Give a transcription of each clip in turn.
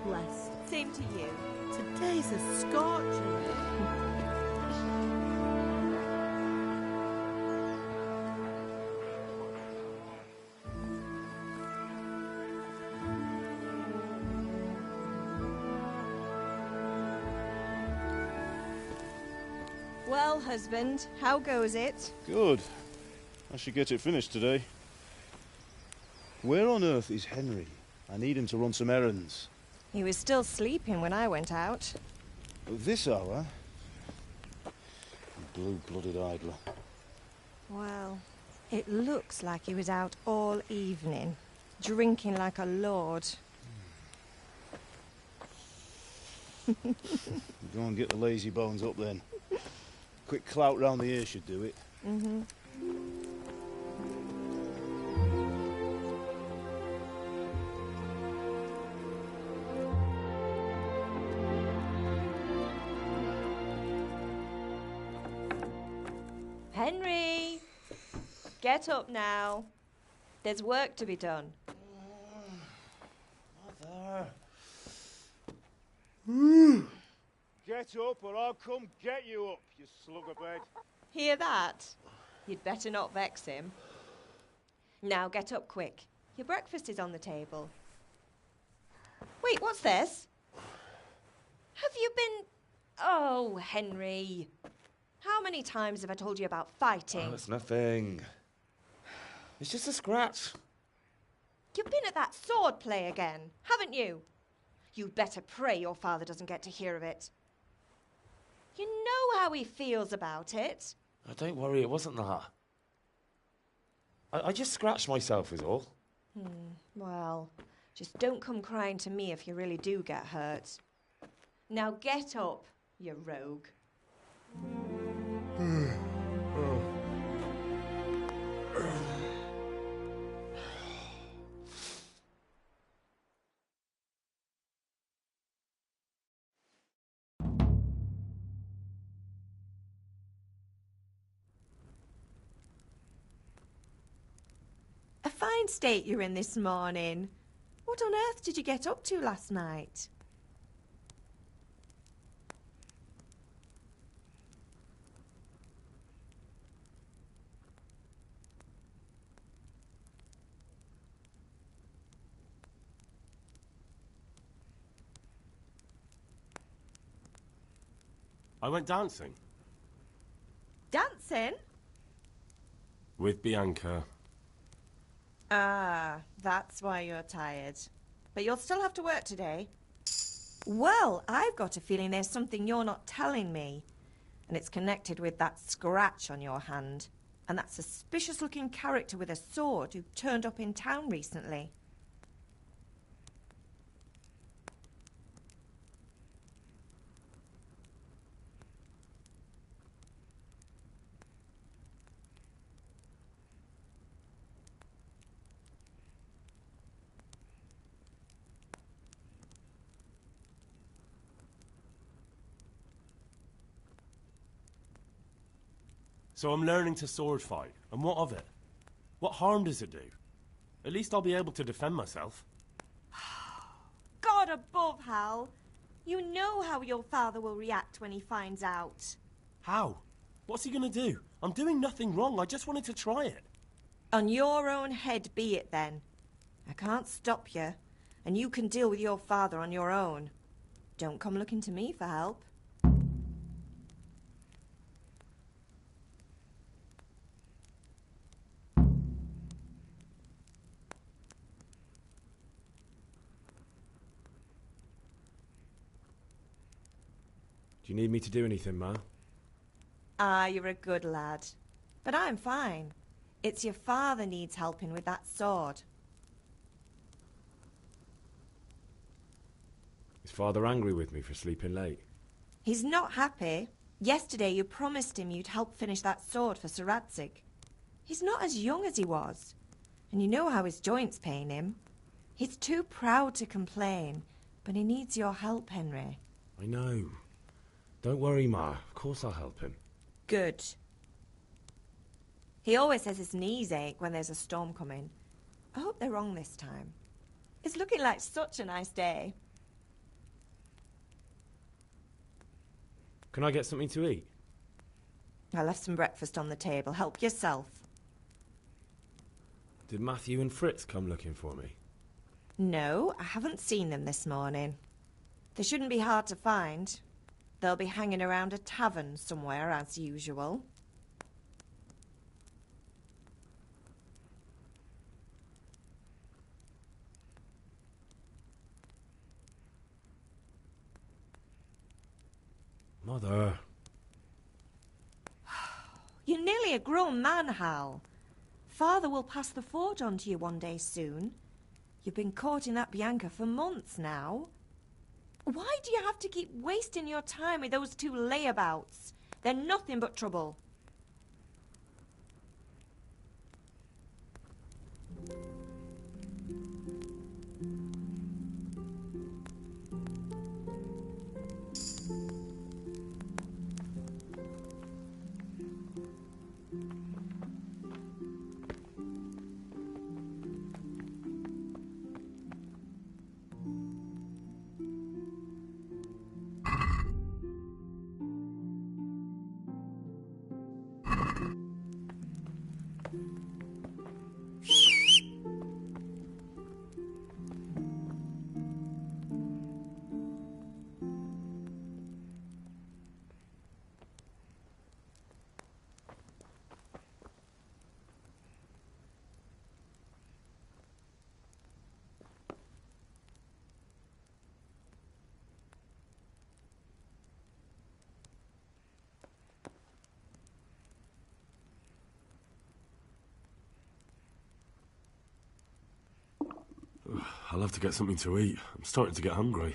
blessed. Same to you. Today's a scorcher. Well, husband, how goes it? Good. I should get it finished today. Where on earth is Henry? I need him to run some errands. He was still sleeping when I went out. At this hour? Blue-blooded idler. Well, it looks like he was out all evening, drinking like a lord. Go and get the lazy bones up then. Quick clout round the ear should do it. Mm-hmm. Henry! Get up now. There's work to be done. Mother. Get up or I'll come get you up, you slugabed. Hear that? You'd better not vex him. Now get up quick. Your breakfast is on the table. Wait, what's this? Have you been... Oh, Henry. How many times have I told you about fighting? Oh, it's nothing. It's just a scratch. You've been at that sword play again, haven't you? You'd better pray your father doesn't get to hear of it. You know how he feels about it. Oh, don't worry, it wasn't that. I just scratched myself is all. Well, just don't come crying to me if you really do get hurt. Now get up, you rogue. A fine state you're in this morning. What on earth did you get up to last night? I went dancing. Dancing? With Bianca. Ah, that's why you're tired. But you'll still have to work today. Well, I've got a feeling there's something you're not telling me. And it's connected with that scratch on your hand. And that suspicious-looking character with a sword who turned up in town recently. So I'm learning to sword fight, and what of it? What harm does it do? At least I'll be able to defend myself. God above, Hal. You know how your father will react when he finds out. How? What's he gonna do? I'm doing nothing wrong, I just wanted to try it. On your own head be it then. I can't stop you, and you can deal with your father on your own. Don't come looking to me for help. Do you need me to do anything, Ma? Ah, you're a good lad. But I'm fine. It's your father needs helping with that sword. Is Father angry with me for sleeping late? He's not happy. Yesterday you promised him you'd help finish that sword for Sir Radzig. He's not as young as he was. And you know how his joints pain him. He's too proud to complain, but he needs your help, Henry. I know. Don't worry, Ma. Of course I'll help him. Good. He always says his knees ache when there's a storm coming. I hope they're wrong this time. It's looking like such a nice day. Can I get something to eat? I left some breakfast on the table. Help yourself. Did Matthew and Fritz come looking for me? No, I haven't seen them this morning. They shouldn't be hard to find. They'll be hanging around a tavern somewhere, as usual. Mother. You're nearly a grown man, Hal. Father will pass the forge on to you one day soon. You've been courting that Bianca for months now. Why do you have to keep wasting your time with those two layabouts? They're nothing but trouble. I'll have to get something to eat. I'm starting to get hungry.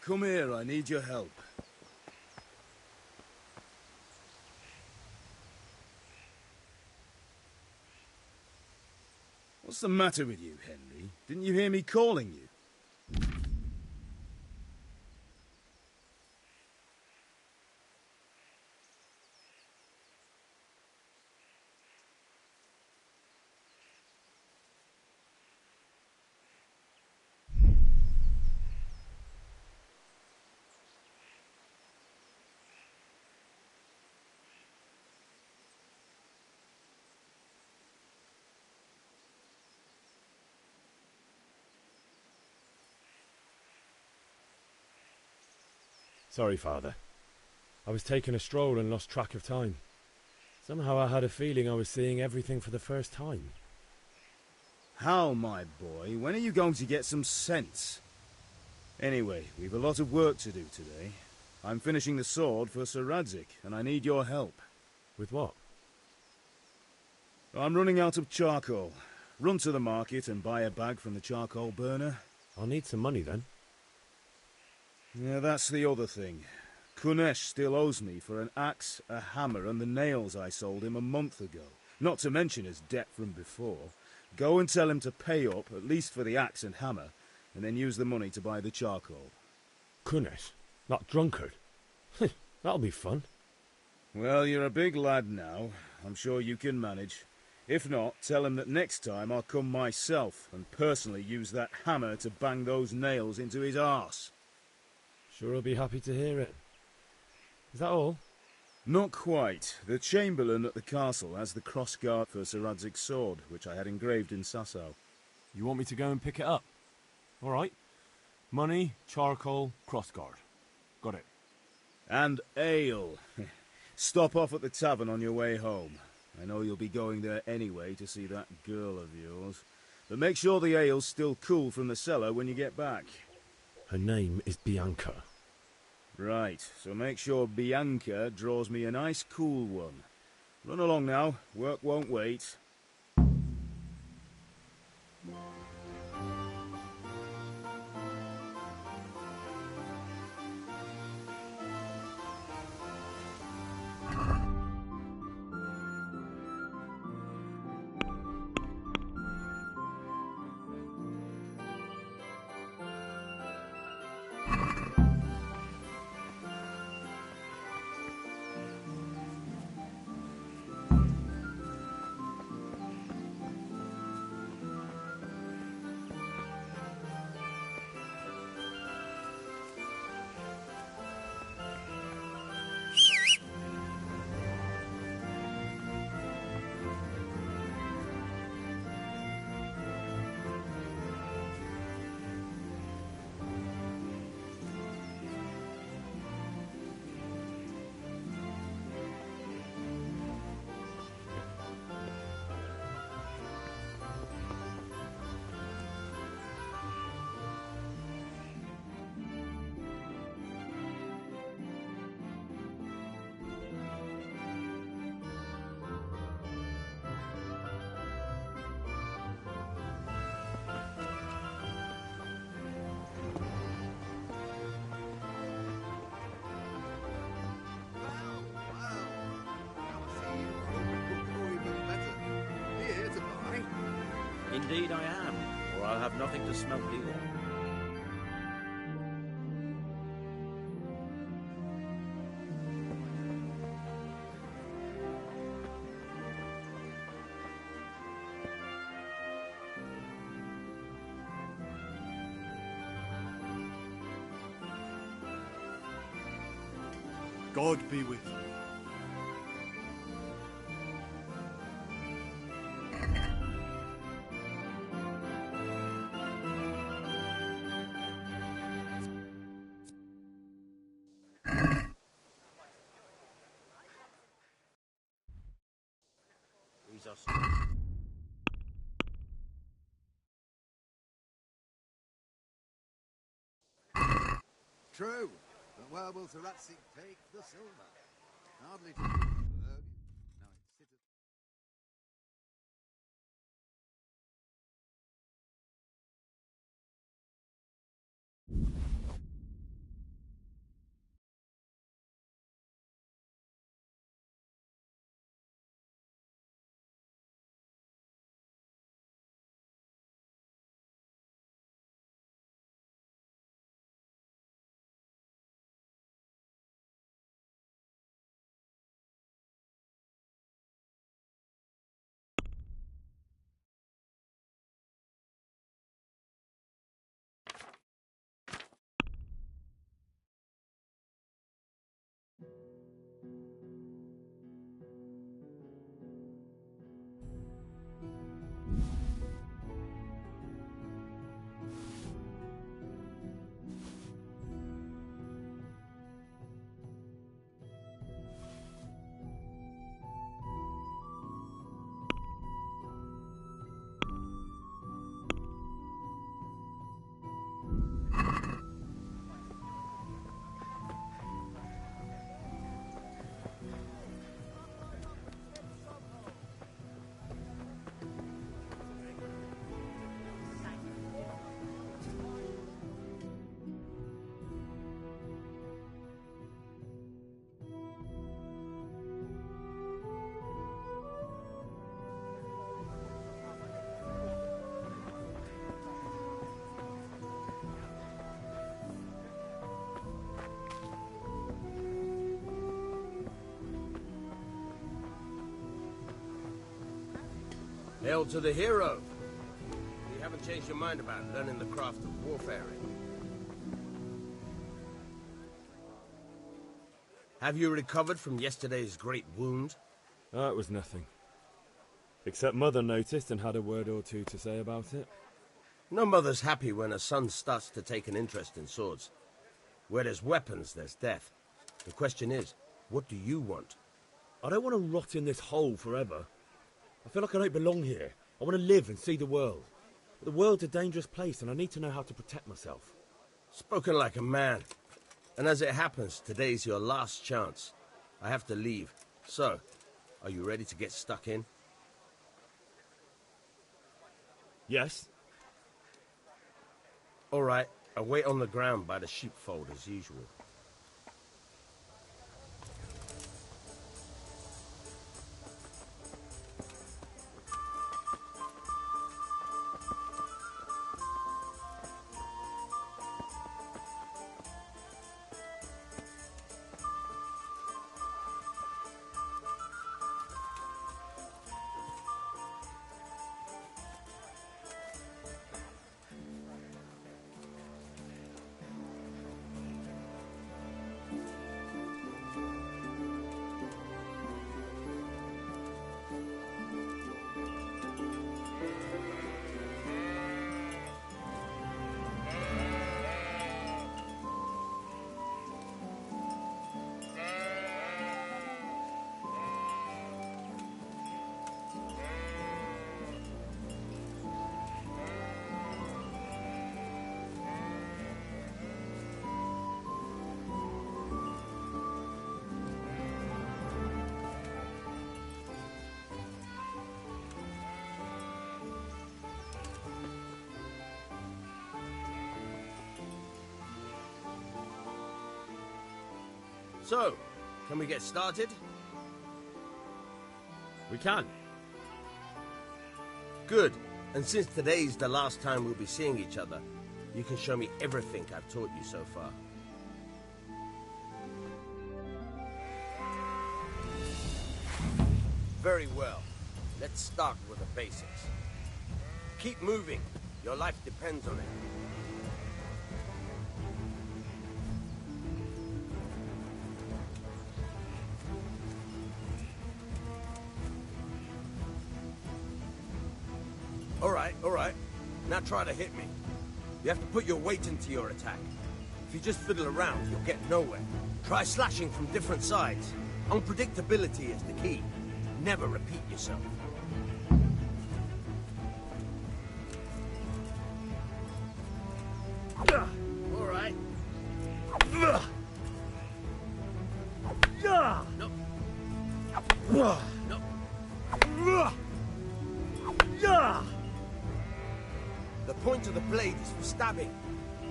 Come here, I need your help. What's the matter with you, Henry? Didn't you hear me calling you? Sorry, Father. I was taking a stroll and lost track of time. Somehow I had a feeling I was seeing everything for the first time. How, my boy? When are you going to get some sense? Anyway, we've a lot of work to do today. I'm finishing the sword for Sir Radzig, and I need your help. With what? I'm running out of charcoal. Run to the market and buy a bag from the charcoal burner. I'll need some money then. Yeah, that's the other thing. Kunesh still owes me for an axe, a hammer, and the nails I sold him a month ago. Not to mention his debt from before. Go and tell him to pay up, at least for the axe and hammer, and then use the money to buy the charcoal. Kunesh? That drunkard? That'll be fun. Well, you're a big lad now. I'm sure you can manage. If not, tell him that next time I'll come myself and personally use that hammer to bang those nails into his arse. Sure he'll be happy to hear it. Is that all? Not quite. The Chamberlain at the castle has the crossguard for Sir Radzig's sword, which I had engraved in Sasau. You want me to go and pick it up? All right. Money, charcoal, crossguard. Got it. And ale. Stop off at the tavern on your way home. I know you'll be going there anyway to see that girl of yours. But make sure the ale's still cool from the cellar when you get back. Her name is Bianca. Right, so make sure Bianca draws me a nice cool one. Run along now, work won't wait. Indeed I am, or I'll have nothing to smoke either. God be with you. Jesus. True, but where will Sir Radzig take the silver? Hardly to Now it sitteth. Hail to the hero! You haven't changed your mind about learning the craft of warfare. Have you recovered from yesterday's great wound? Oh, it was nothing. Except Mother noticed and had a word or two to say about it. No mother's happy when her son starts to take an interest in swords. Where there's weapons, there's death. The question is, what do you want? I don't want to rot in this hole forever. I feel like I don't belong here. I want to live and see the world. But the world's a dangerous place and I need to know how to protect myself. Spoken like a man. And as it happens, today's your last chance. I have to leave. So, are you ready to get stuck in? Yes. All right, I'll wait on the ground by the sheepfold as usual. So, can we get started? We can. Good. And since today's the last time we'll be seeing each other, you can show me everything I've taught you so far. Very well. Let's start with the basics. Keep moving. Your life depends on it. All right. Now try to hit me. You have to put your weight into your attack. If you just fiddle around, you'll get nowhere. Try slashing from different sides. Unpredictability is the key. Never repeat yourself. All right. No. No. The point of the blade is for stabbing.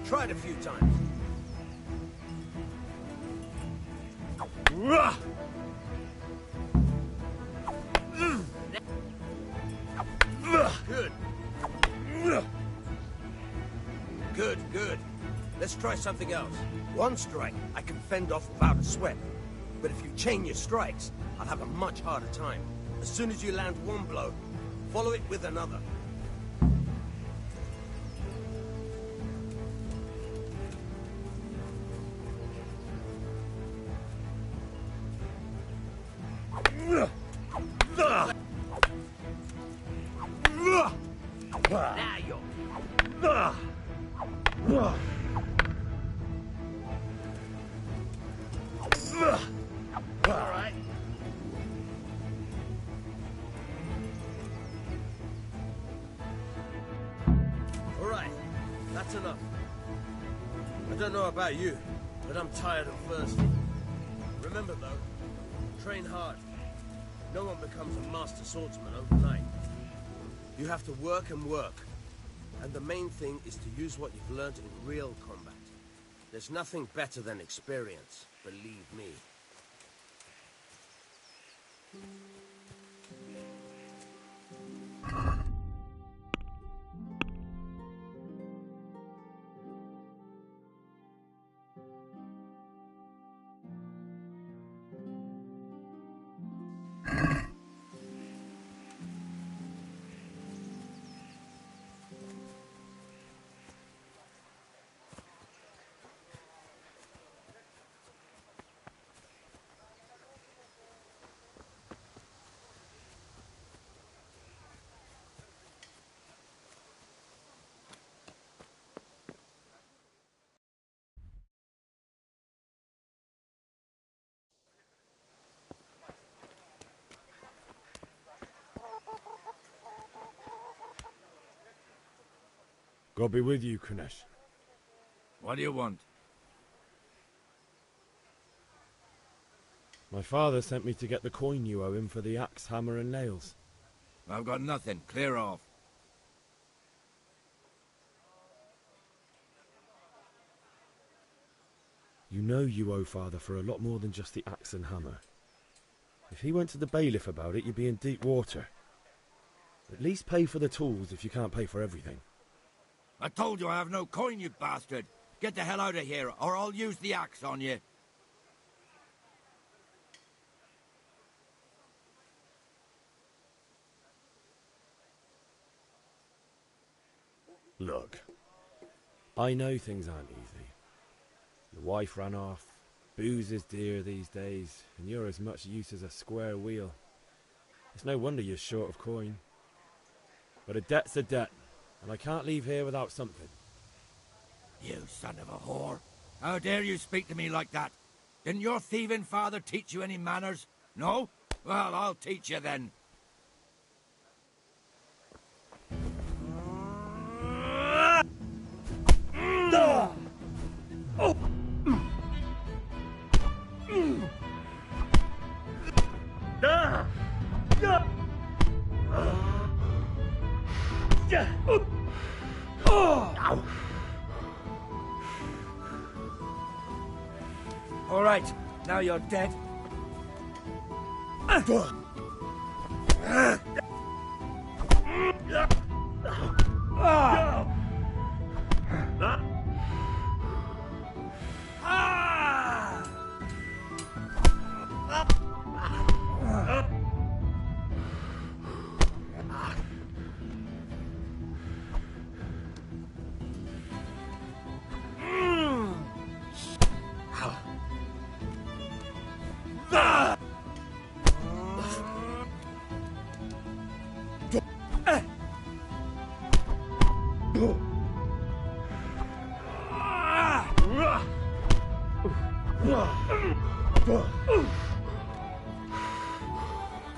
Try it a few times. Good. Let's try something else. One strike, I can fend off without a sweat. But if you chain your strikes, I'll have a much harder time. As soon as you land one blow, follow it with another. Now you're... All right. All right, that's enough. I don't know about you, but I'm tired and thirsty. Remember though, train hard. No one becomes a master swordsman overnight. You have to work and work. And the main thing is to use what you've learned in real combat. There's nothing better than experience, believe me. God be with you, Kunesh. What do you want? My father sent me to get the coin you owe him for the axe, hammer and nails. I've got nothing. Clear off. You know you owe father for a lot more than just the axe and hammer. If he went to the bailiff about it, you'd be in deep water. At least pay for the tools if you can't pay for everything. I told you I have no coin, you bastard. Get the hell out of here, or I'll use the axe on you. Look, I know things aren't easy. Your wife ran off, booze is dear these days, and you're as much use as a square wheel. It's no wonder you're short of coin. But a debt's a debt, and I can't leave here without something. You son of a whore. How dare you speak to me like that? Didn't your thieving father teach you any manners? No? Well, I'll teach you then. All right, now you're dead.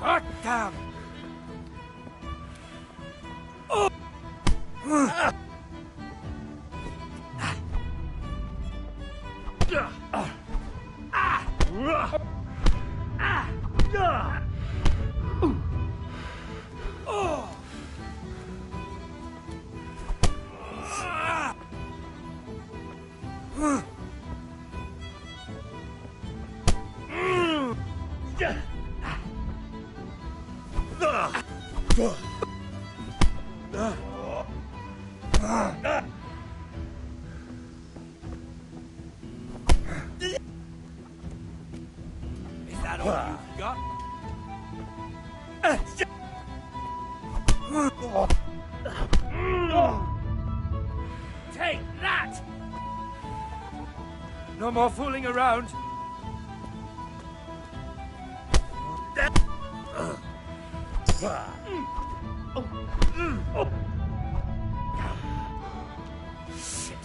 God damn! Is that all you've got? Take that! No more fooling around. Shit.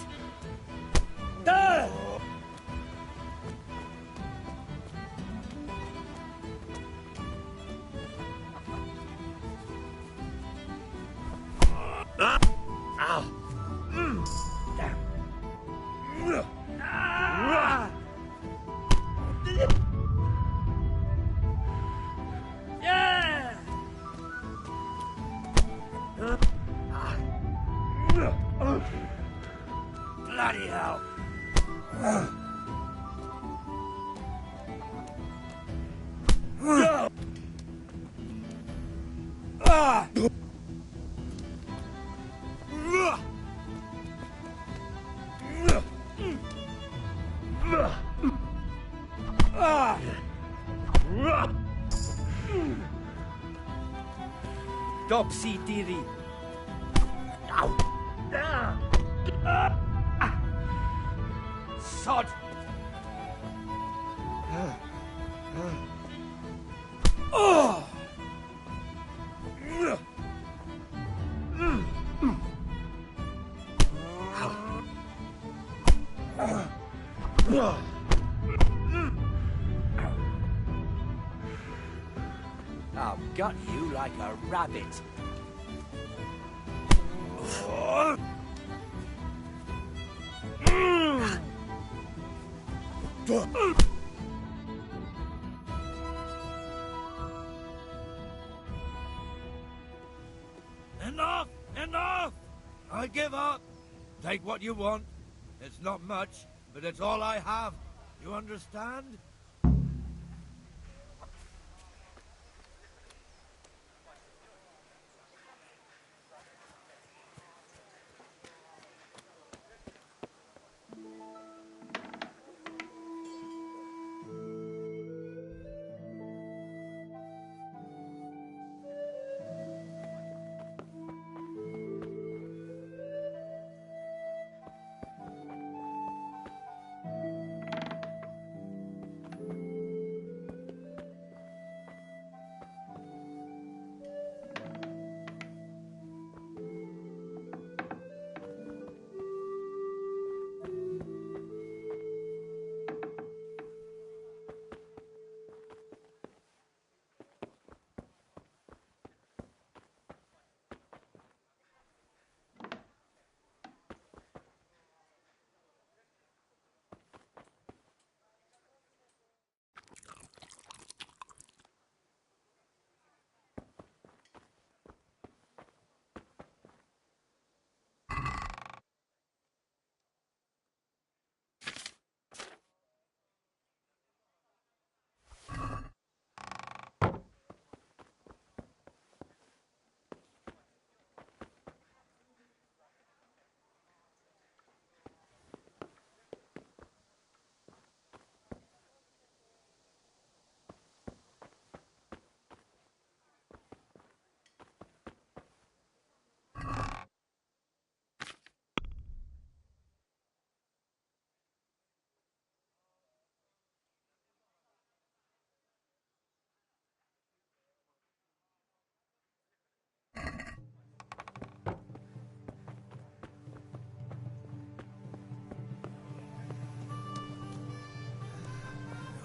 Bloody hell! Topsy Diri. Sod! Oh! I've got you like a rabbit. Enough! Enough! I give up. Take what you want. It's not much, but it's all I have. You understand?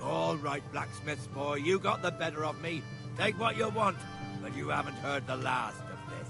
All right, blacksmith's boy, you got the better of me. Take what you want, but you haven't heard the last of this.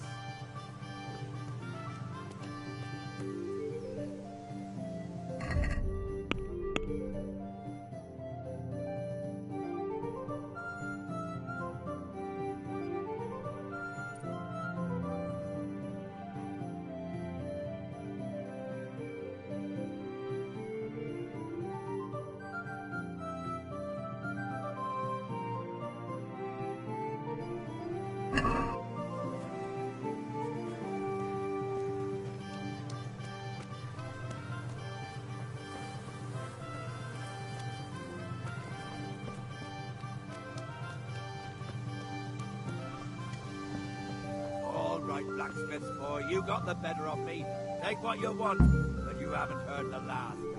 Blacksmith's boy, you got the better of me. Take what you want, but you haven't heard the last of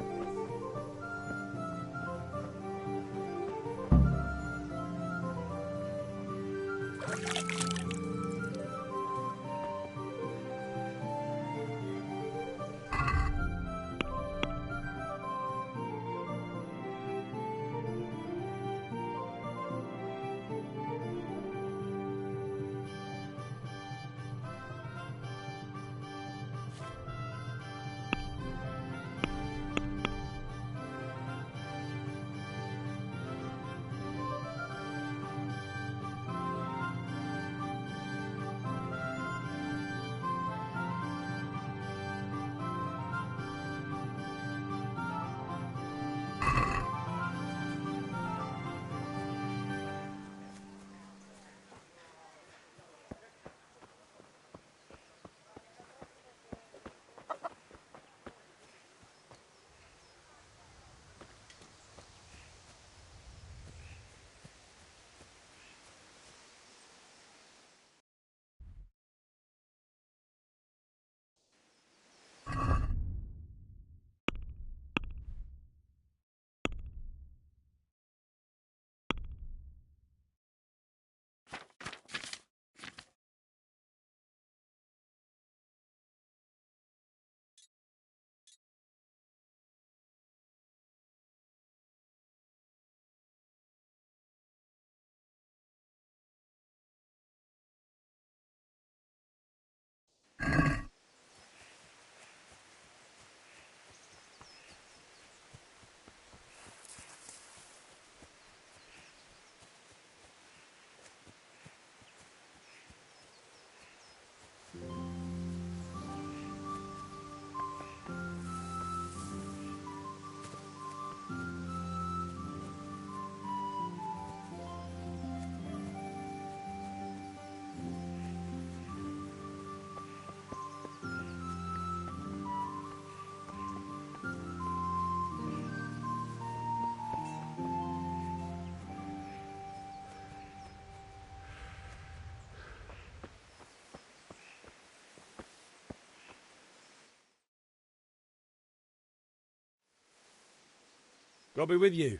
God be with you.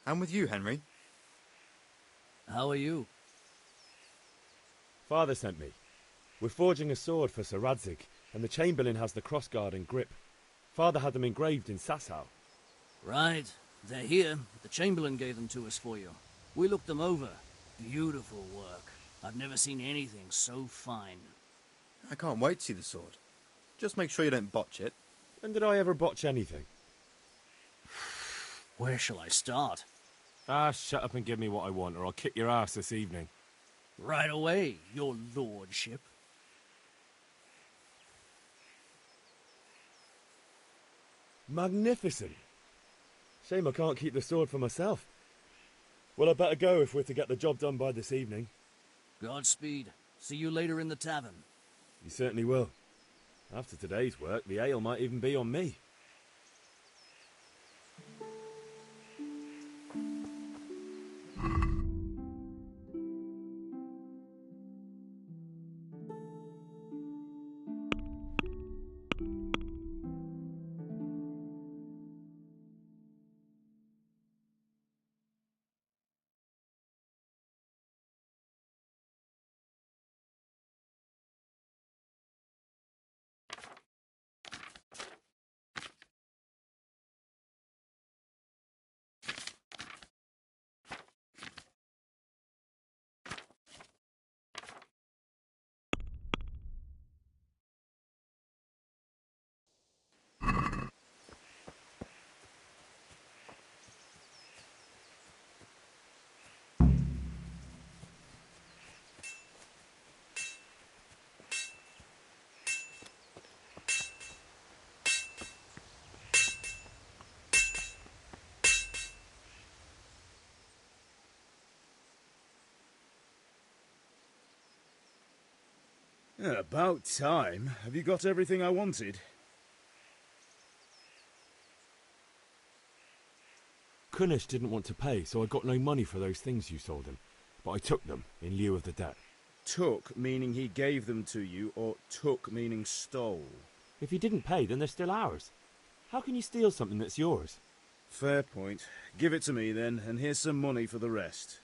And with you, Henry. How are you? Father sent me. We're forging a sword for Sir Radzig, and the Chamberlain has the crossguard and grip. Father had them engraved in Sasau. Right. They're here. The Chamberlain gave them to us for you. We looked them over. Beautiful work. I've never seen anything so fine. I can't wait to see the sword. Just make sure you don't botch it. When did I ever botch anything? Where shall I start? Ah, shut up and give me what I want, or I'll kick your ass this evening. Right away, your lordship. Magnificent. Shame I can't keep the sword for myself. Well, I better go if we're to get the job done by this evening. Godspeed. See you later in the tavern. You certainly will. After today's work, the ale might even be on me. About time. Have you got everything I wanted? Kunish didn't want to pay, so I got no money for those things you sold him. But I took them in lieu of the debt. Took, meaning he gave them to you, or took, meaning stole? If he didn't pay, then they're still ours. How can you steal something that's yours? Fair point. Give it to me then, and here's some money for the rest.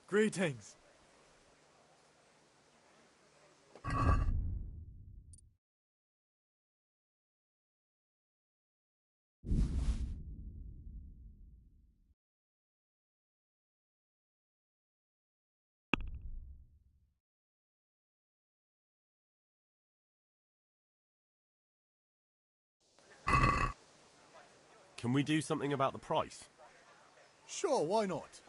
Greetings. Can we do something about the price? Sure, why not?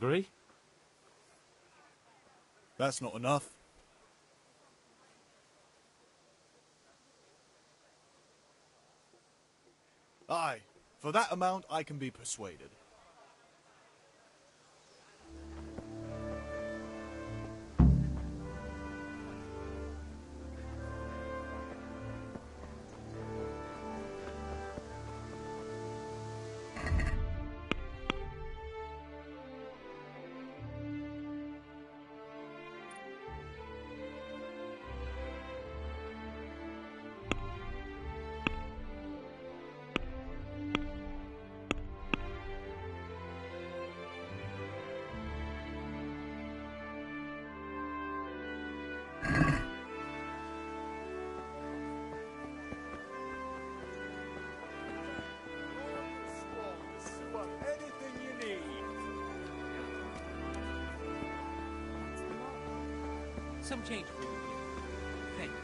Agree? That's not enough. Aye, for that amount I can be persuaded. Some change for you. Thank you.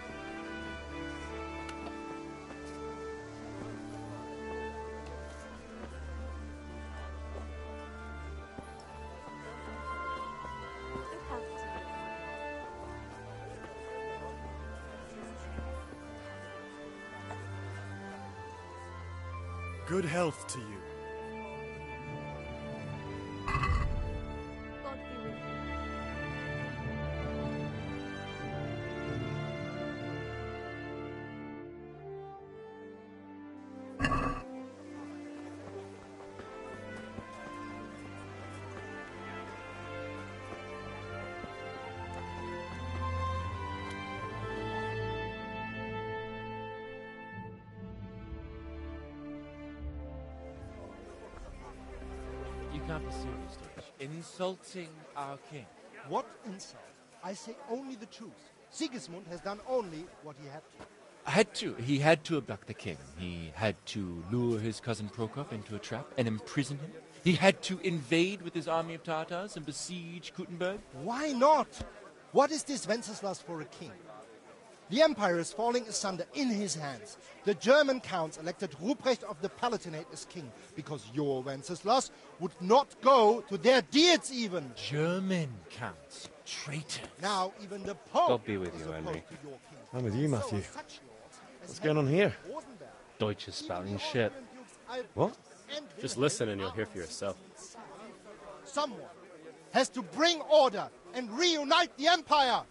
Good health to you. God be with you. You can't be serious, Deutsch. Insulting our king. What insult? I say only the truth. Sigismund has done only what he had to. He had to abduct the king. He had to lure his cousin Prokop into a trap and imprison him. He had to invade with his army of Tartars and besiege Kuttenberg. Why not? What is this Wenceslas for a king? The empire is falling asunder in his hands. The German counts elected Ruprecht of the Palatinate as king because your Wenceslas would not go to their deeds even. German counts. Traitors. Now even the Pope God be with you, is Henry. opposed to your king. I'm with you, Matthew. So such lords as What's going on here? Rosenberg, Deutsch is spouting shit. What? Just listen and you'll hear for yourself. someone has to bring order and reunite the empire.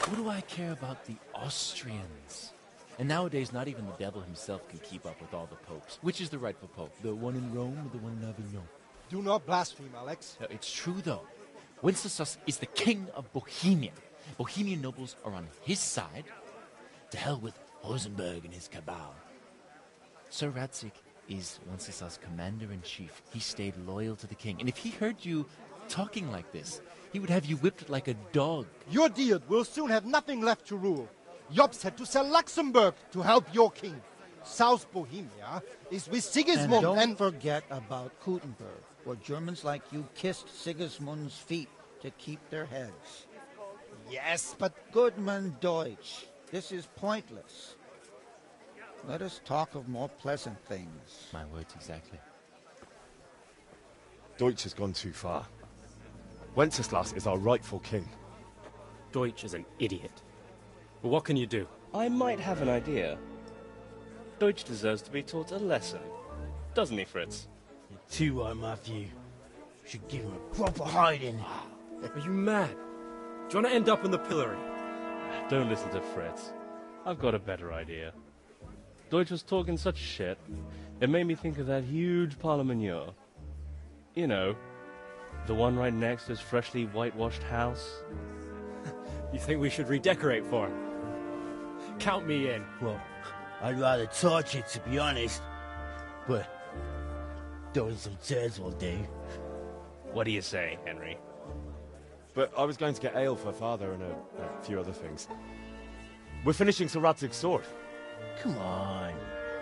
What do I care about the Austrians? And nowadays, not even the devil himself can keep up with all the popes. Which is the rightful pope? The one in Rome or the one in Avignon? Do not blaspheme, Alex. No, it's true, though. Wenceslas is the king of Bohemia. Bohemian nobles are on his side. To hell with Rosenberg and his cabal. Sir Radzik is Wenceslas' commander-in-chief. He stayed loyal to the king. And if he heard you talking like this, he would have you whipped like a dog. Your Diet will soon have nothing left to rule. Jobst had to sell Luxembourg to help your king. South Bohemia is with Sigismund and don't forget about Kuttenberg, where Germans like you kissed Sigismund's feet to keep their heads. Yes, but... Goodman Deutsch, this is pointless. Let us talk of more pleasant things. My words exactly. Deutsch has gone too far. Wenceslas is our rightful king. Deutsch is an idiot. But what can you do? I might have an idea. Deutsch deserves to be taught a lesson. Doesn't he, Fritz? You're too right, Matthew. Should give him a proper hiding. Are you mad? Do you want to end up in the pillory? Don't listen to Fritz. I've got a better idea. Deutsch was talking such shit, it made me think of that huge parliament. You know, the one right next to his freshly whitewashed house. You think we should redecorate for him? Count me in. Well, I'd rather torch it, to be honest. But throwing some tears will do. What do you say, Henry? But I was going to get ale for father and a few other things. We're finishing Sir Radzig's sword. Come on.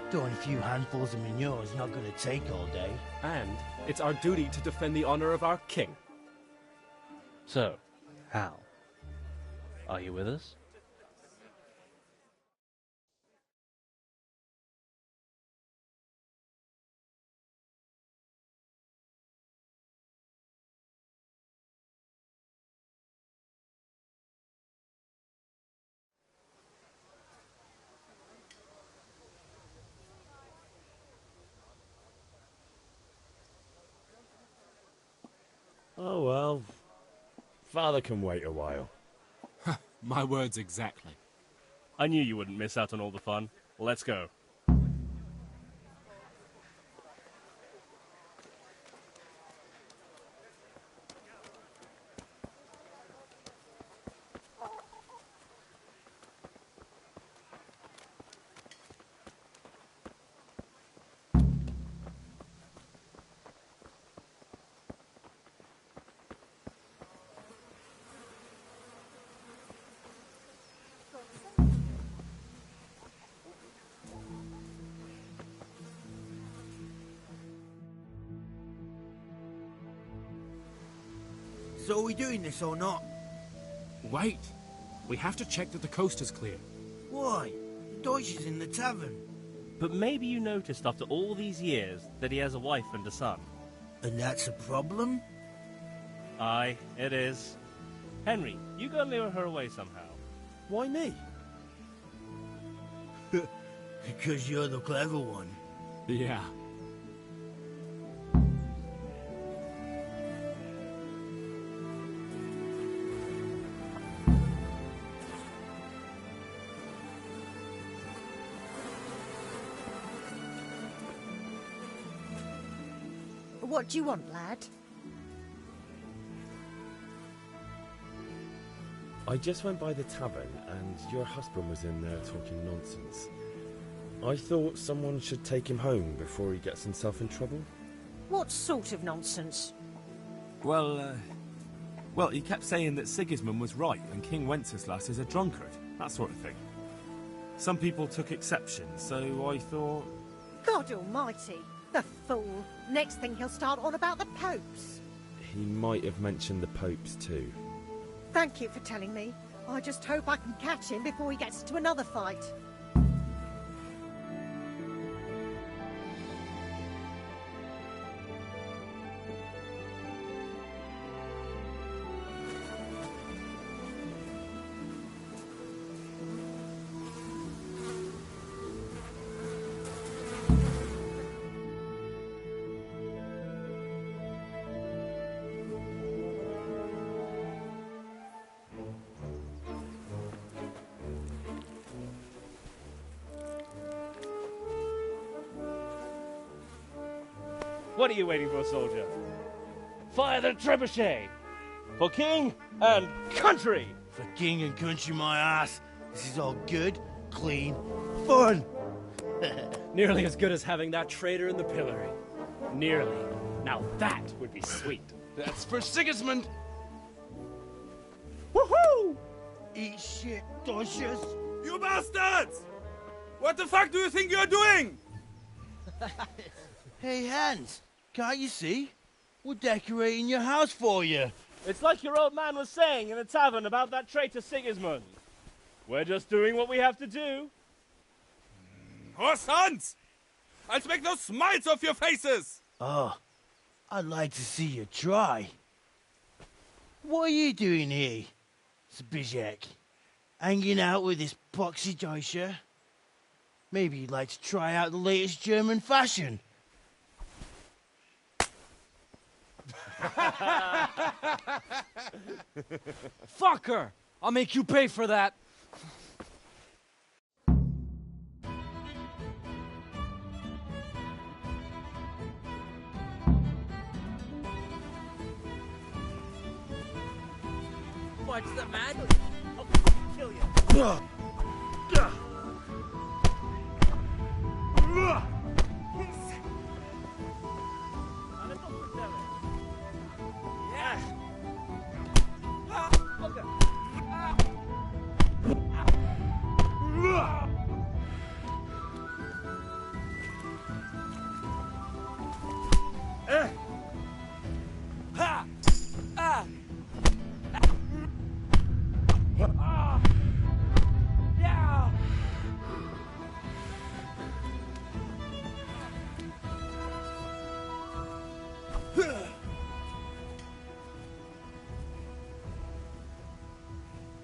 Throwing a few handfuls of manure is not going to take all day. And it's our duty to defend the honor of our king. So, How? are you with us? Oh well. Father can wait a while. My words exactly. I knew you wouldn't miss out on all the fun. Let's go. So are we doing this or not? Wait. We have to check that the coast is clear. Why? Deutsch is in the tavern. But maybe you noticed after all these years that he has a wife and a son. And that's a problem? Aye, it is. Henry, you go lure her away somehow. Why me? Because you're the clever one. Yeah. What do you want, lad? I just went by the tavern and your husband was in there talking nonsense. I thought someone should take him home before he gets himself in trouble. What sort of nonsense? Well, he kept saying that Sigismund was right and King Wenceslas is a drunkard, that sort of thing. Some people took exception, so I thought... God almighty, the fool. Next thing he'll start on about the popes. He might have mentioned the popes too. Thank you for telling me. I just hope I can catch him before he gets into another fight. What are you waiting for, soldier? Fire the trebuchet! For king and country! For king and country, my ass. This is all good, clean, fun. Nearly as good as having that traitor in the pillory. Nearly. Now that would be sweet. That's for Sigismund! Woohoo! Eat shit, Deutsches. You bastards! What the fuck do you think you're doing? Hey, Hans, can't you see? We're decorating your house for you. It's like your old man was saying in the tavern about that traitor Sigismund. We're just doing what we have to do. Horse Hans! I'll make those smiles off your faces! Oh, I'd like to see you try. What are you doing here, Zbyszek? Hanging out with this poxy Deutscher? Maybe you'd like to try out the latest German fashion. Fuck her! I'll make you pay for that. What's the matter? I'll kill you.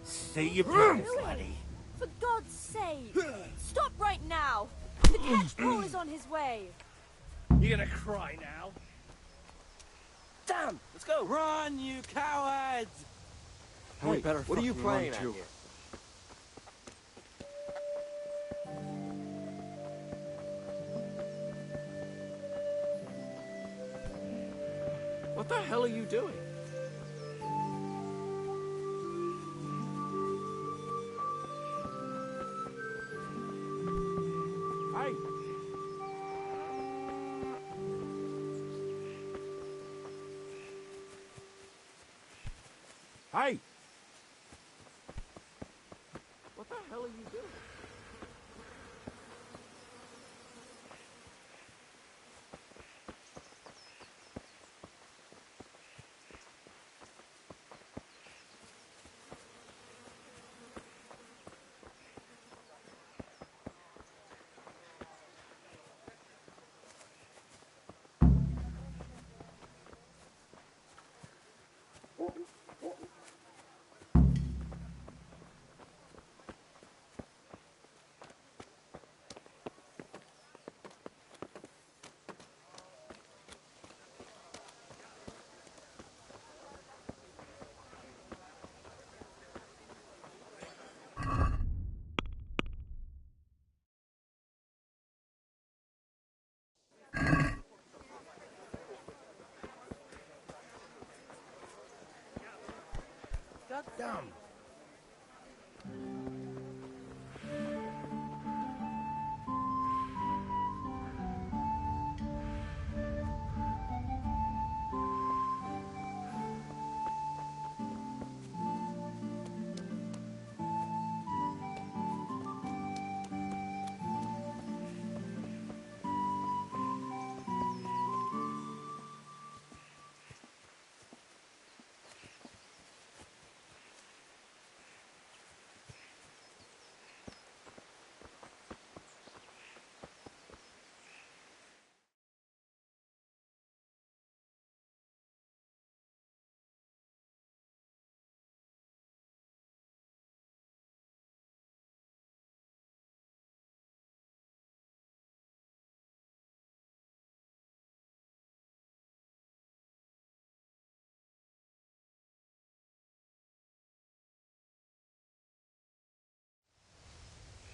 Say your prayers, laddie. For God's sake! Stop right now! The catchpole is on his way! You gonna cry now? Damn! Let's go! Run, you cowards! Hey, what are you playing at here? What the hell are you doing? Hey! Hey! What the hell are you doing? Damn.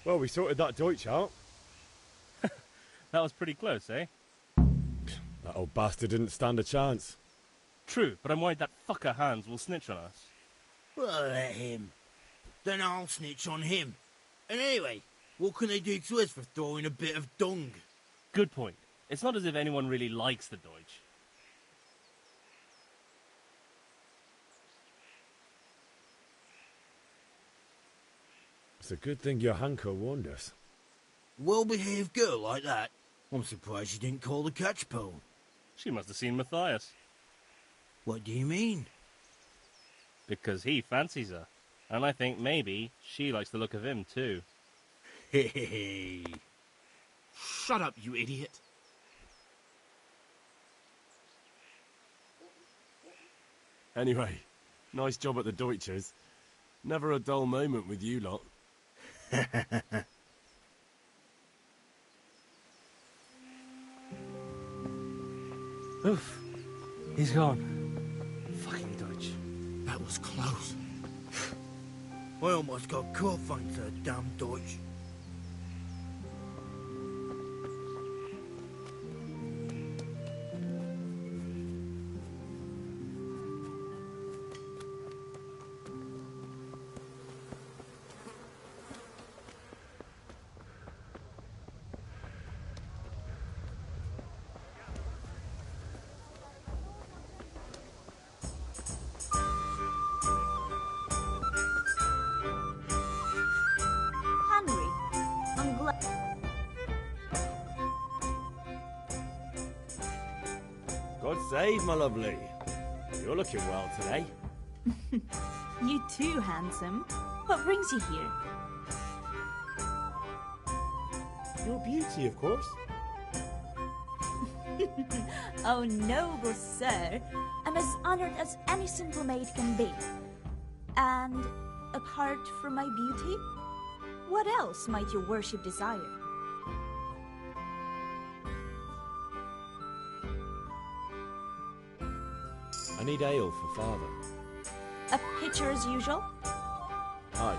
Well, we sorted that Deutsch out. That was pretty close, eh? That old bastard didn't stand a chance. True, but I'm worried that fucker Hans will snitch on us. Well, let him. Then I'll snitch on him. And anyway, what can they do to us for throwing a bit of dung? Good point. It's not as if anyone really likes the Deutsch. It's a good thing your Hanko warned us. Well-behaved girl like that. I'm surprised she didn't call the catch pole. She must have seen Matthias. What do you mean? Because he fancies her. And I think maybe she likes the look of him too. Hey. Shut up, you idiot. Anyway, nice job at the Deutsches. Never a dull moment with you lot. Oof. He's gone. Fucking Deutsch. That was close. I almost got caught thanks to that damn Deutsch. God save, my lovely. You're looking well today. You too, handsome. What brings you here? Your beauty, of course. Oh, noble sir. I'm as honored as any simple maid can be. And apart from my beauty, what else might your worship desire? I need ale for father. A pitcher as usual? Aye.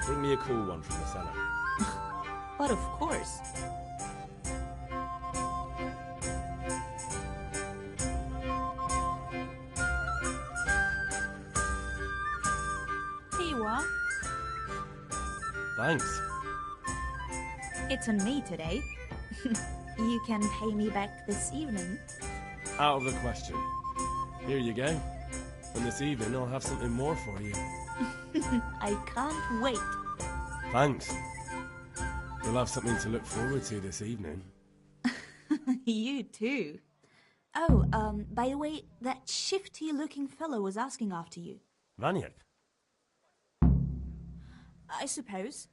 Bring me a cool one from the cellar. But of course. Here you are. Thanks. It's on me today. You can pay me back this evening. Out of the question. Here you go. And this evening I'll have something more for you. I can't wait. Thanks. You'll have something to look forward to this evening. You too. Oh, by the way, that shifty-looking fellow was asking after you. Vaniak? I suppose.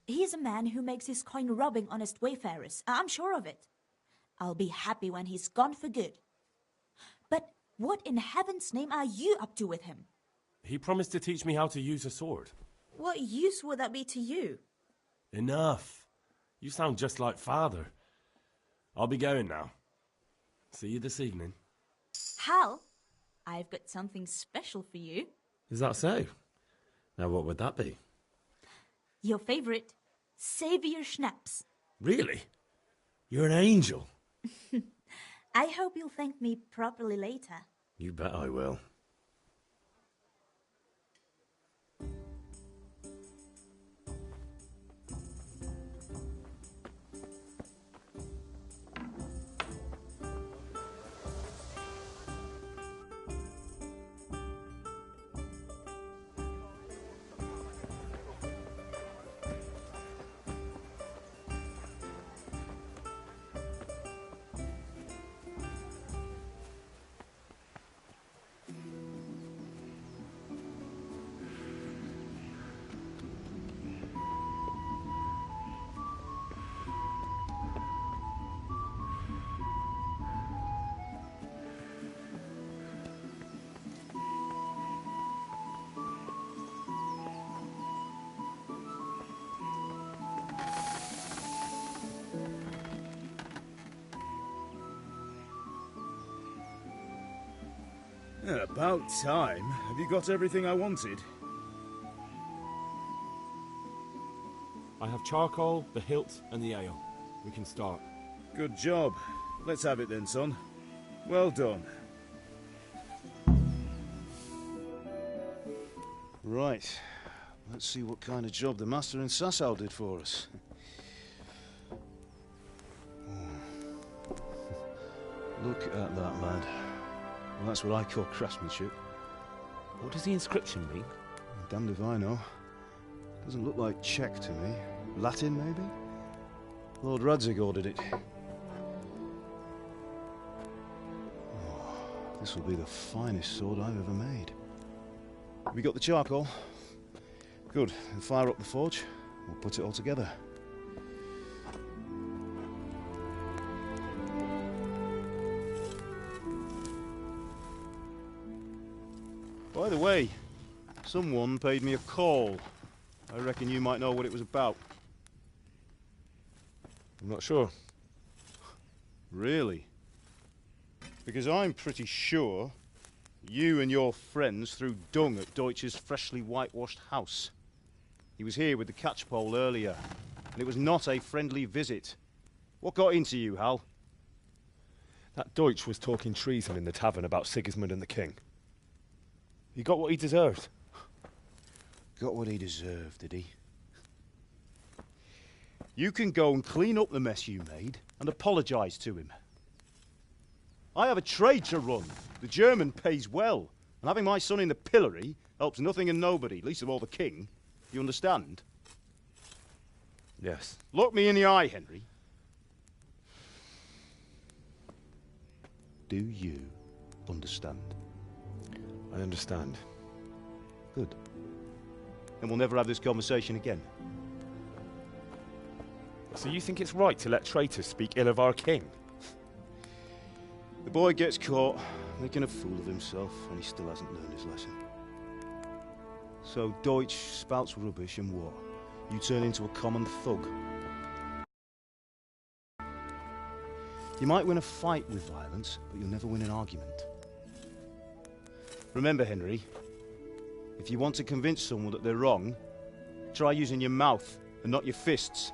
He's a man who makes his coin robbing honest wayfarers. I'm sure of it. I'll be happy when he's gone for good. But what in heaven's name are you up to with him? He promised to teach me how to use a sword. What use would that be to you? Enough. You sound just like father. I'll be going now. See you this evening. Hal, I've got something special for you. Is that so? Now what would that be? Your favorite, Savior Schnapps. Really? You're an angel. I hope you'll thank me properly later. You bet I will. About time. Have you got everything I wanted? I have charcoal, the hilt, and the ale. We can start. Good job. Let's have it then, son. Well done. Right. Let's see what kind of job the master in Sasau did for us. Look at that, lad. Well, that's what I call craftsmanship. What does the inscription mean? Damned if I know. Doesn't look like Czech to me. Latin, maybe? Lord Radzig ordered it. Oh, this will be the finest sword I've ever made. Have we got the charcoal? Good. Then fire up the forge. We'll put it all together. By the way, someone paid me a call. I reckon you might know what it was about. I'm not sure. Really? Because I'm pretty sure you and your friends threw dung at Deutsch's freshly whitewashed house. He was here with the catchpole earlier, and it was not a friendly visit. What got into you, Hal? That Deutsch was talking treason in the tavern about Sigismund and the king. He got what he deserved. Got what he deserved, did he? You can go and clean up the mess you made and apologise to him. I have a trade to run. The German pays well, and having my son in the pillory helps nothing and nobody, least of all the king. You understand? Yes. Look me in the eye, Henry. Do you understand? I understand. Good. Then we'll never have this conversation again. So you think it's right to let traitors speak ill of our king? The boy gets caught, making a fool of himself, and he still hasn't learned his lesson. So Deutsch spouts rubbish, and what? You turn into a common thug. You might win a fight with violence, but you'll never win an argument. Remember, Henry, if you want to convince someone that they're wrong, try using your mouth and not your fists.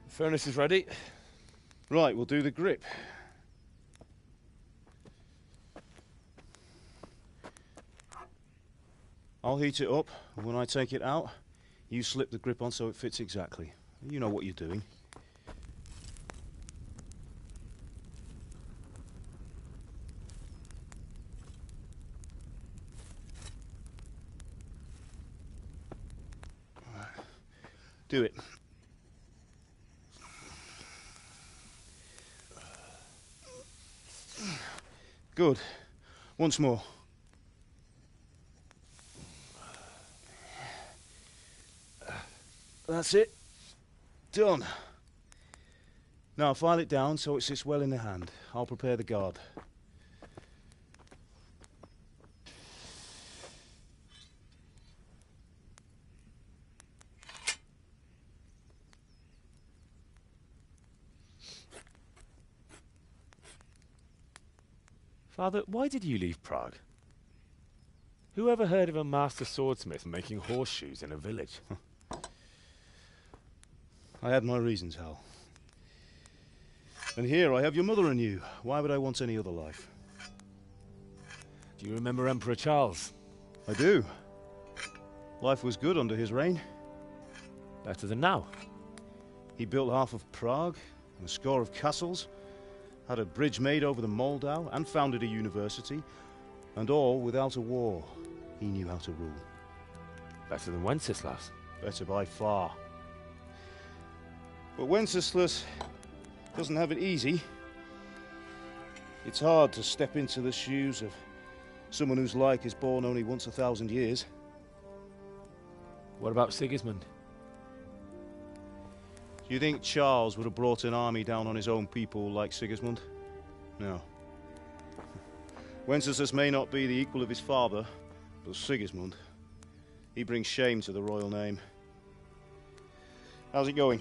The furnace is ready. Right, we'll do the grip. I'll heat it up, and when I take it out, you slip the grip on so it fits exactly. You know what you're doing. Do it. Good. Once more. That's it. Done. Now file it down so it sits well in the hand. I'll prepare the guard. Father, why did you leave Prague? Who ever heard of a master swordsmith making horseshoes in a village? I had my reasons, Hal. And here I have your mother and you. Why would I want any other life? Do you remember Emperor Charles? I do. Life was good under his reign. Better than now. He built half of Prague and a score of castles, had a bridge made over the Moldau, and founded a university, and all without a war. He knew how to rule. Better than Wenceslas. Better by far. But Wenceslas doesn't have it easy. It's hard to step into the shoes of someone whose like is born only once 1,000 years. What about Sigismund? Do you think Charles would have brought an army down on his own people like Sigismund? No. Wenceslas may not be the equal of his father, but Sigismund, he brings shame to the royal name. How's it going?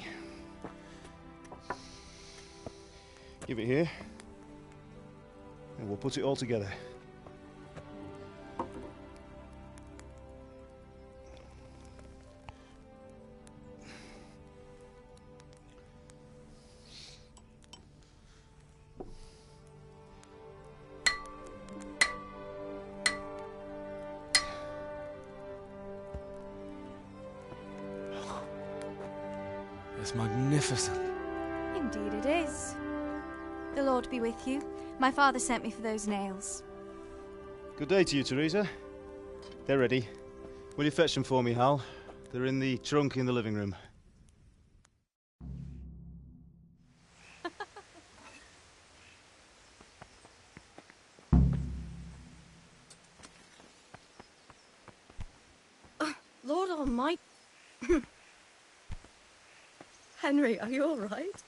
Give it here. And we'll put it all together. It's magnificent. Indeed it is. The Lord be with you. My father sent me for those nails. Good day to you, Teresa. They're ready. Will you fetch them for me, Hal? They're in the trunk in the living room. Lord Almighty. Henry, are you all right?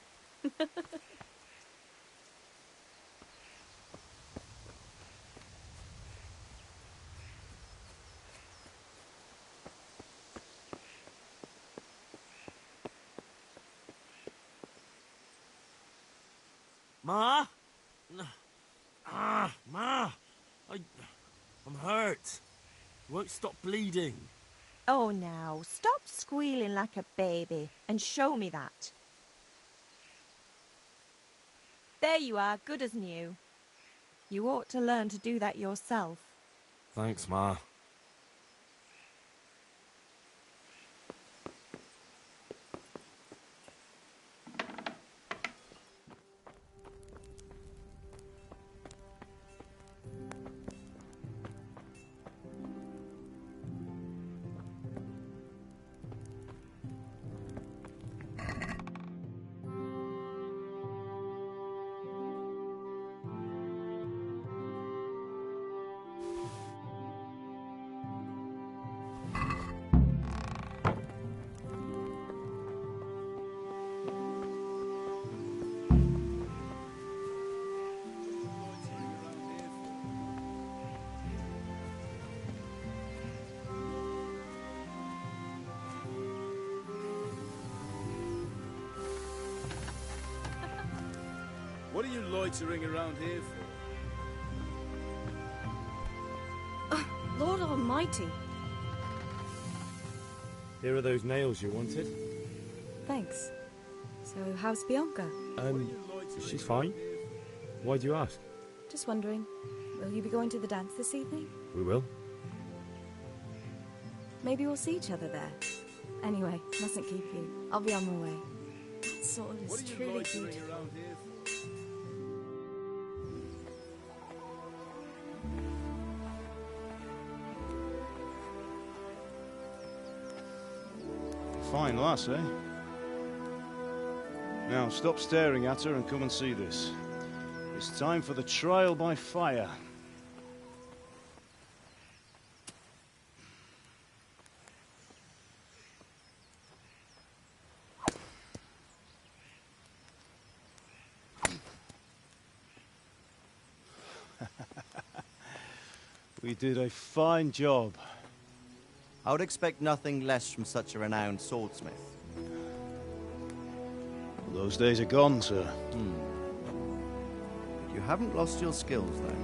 Ma? Ma! I'm hurt. Won't stop bleeding. Oh, now, stop squealing like a baby and show me that. There you are, good as new. You ought to learn to do that yourself. Thanks, Ma. What are you loitering around here for? Lord Almighty. Here are those nails you wanted. Thanks. So, how's Bianca? She's fine. Why do you ask? Just wondering, will you be going to the dance this evening? We will. Maybe we'll see each other there. Anyway, mustn't keep you. I'll be on my way. That sword is truly beautiful. Fine lass, eh? Now, stop staring at her and come and see this. It's time for the trial by fire. We did a fine job. I would expect nothing less from such a renowned swordsmith. Those days are gone, sir. You haven't lost your skills, though.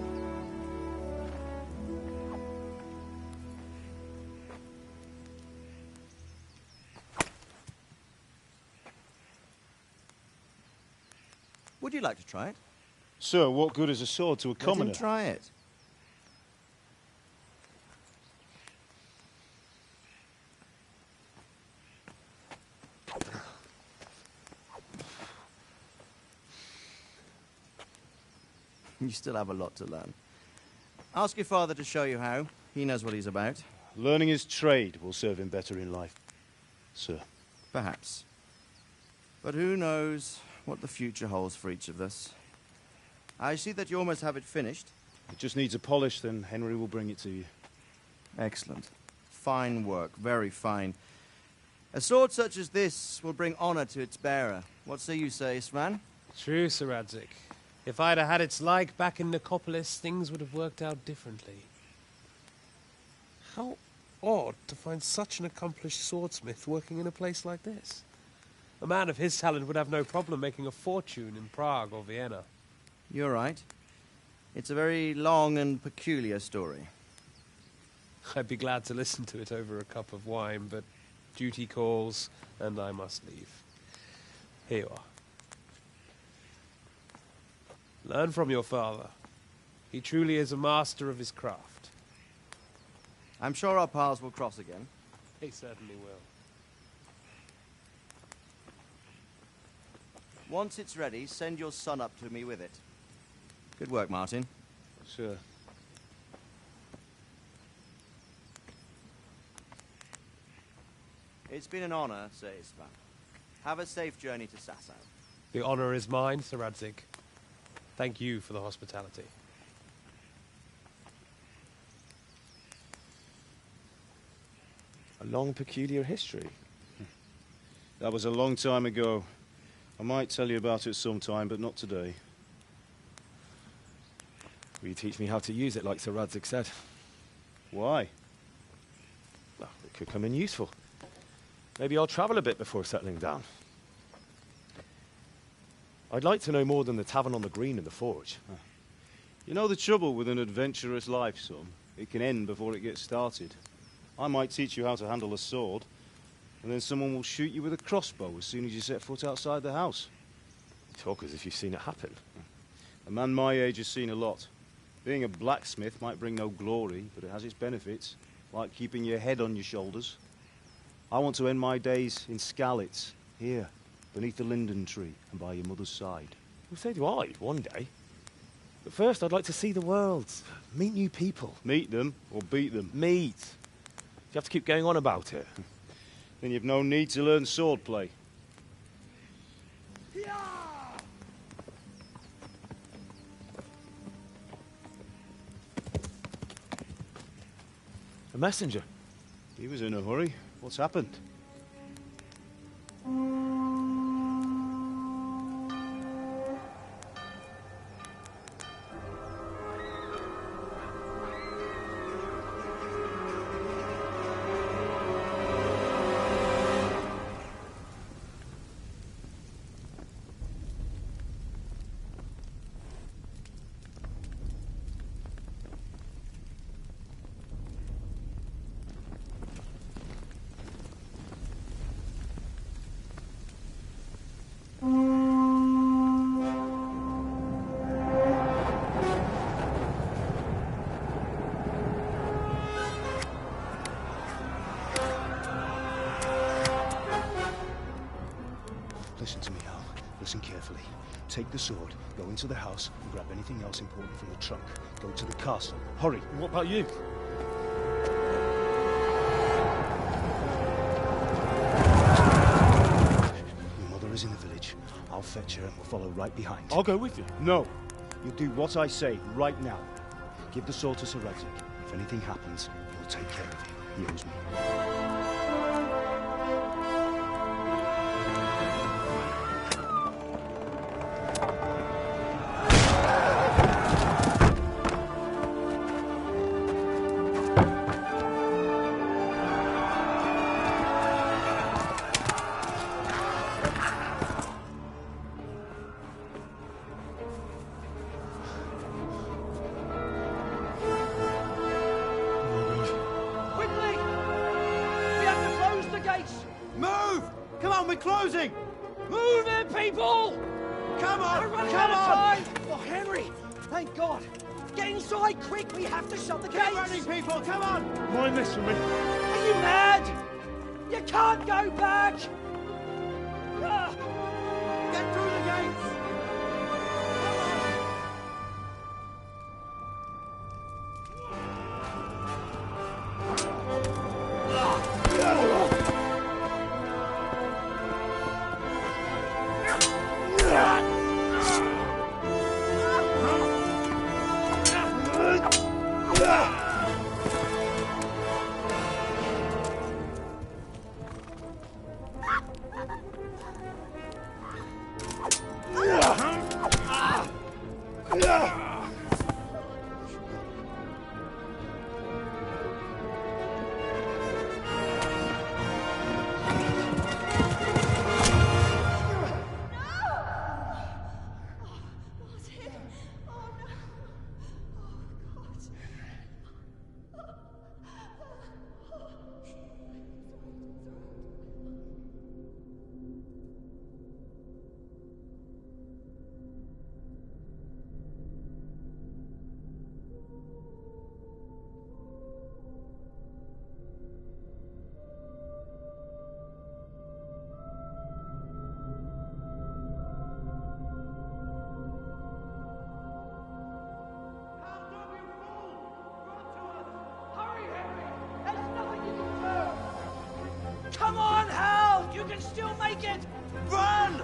Would you like to try it? Sir, what good is a sword to a commoner? Let him try it. You still have a lot to learn. Ask your father to show you how. He knows what he's about. Learning his trade will serve him better in life, sir. Perhaps. But who knows what the future holds for each of us. I see that you almost have it finished. It just needs a polish, then Henry will bring it to you. Excellent. Fine work, very fine. A sword such as this will bring honor to its bearer. What say you, Svan? True, Sir Radzik. If I'd have had its like back in Nicopolis, things would have worked out differently. How odd to find such an accomplished swordsmith working in a place like this. A man of his talent would have no problem making a fortune in Prague or Vienna. You're right. It's a very long and peculiar story. I'd be glad to listen to it over a cup of wine, but duty calls, and I must leave. Here you are. Learn from your father. He truly is a master of his craft. I'm sure our paths will cross again. They certainly will. Once it's ready, send your son up to me with it. Good work, Martin. Sure. It's been an honor, Sir István. Have a safe journey to Sasau. The honor is mine, Sir Radzig. Thank you for the hospitality. A long, peculiar history. That was a long time ago. I might tell you about it sometime, but not today. Will you teach me how to use it, like Sir Radzig said? Why? Well, it could come in useful. Maybe I'll travel a bit before settling down. I'd like to know more than the tavern on the green and the forge. You know the trouble with an adventurous life, son? It can end before it gets started. I might teach you how to handle a sword, and then someone will shoot you with a crossbow as soon as you set foot outside the house. You talk as if you've seen it happen. A man my age has seen a lot. Being a blacksmith might bring no glory, but it has its benefits, like keeping your head on your shoulders. I want to end my days in Skalitz, here, beneath the linden tree and by your mother's side. Well, so do I, one day. But first, I'd like to see the world, meet new people. Meet them or beat them? Meet. You have to keep going on about it. Then you've no need to learn swordplay. A messenger. He was in a hurry. What's happened? Listen to me, Al. Listen carefully. Take the sword, go into the house, and grab anything else important from the trunk. Go to the castle. Hurry. What about you? Your mother is in the village. I'll fetch her and we'll follow right behind. I'll go with you. No. You'll do what I say right now. Give the sword to Sir Radzig. If anything happens, he'll take care of you. He owes me. We're closing! Move it, people! Come on! We're running Come out of on! time! Oh, Henry! Thank God! Get inside, quick! We have to shut the gates! Keep running, people! Come on! Mind this for me. Are you mad? You can't go back! Get through the gates! still make it! Run!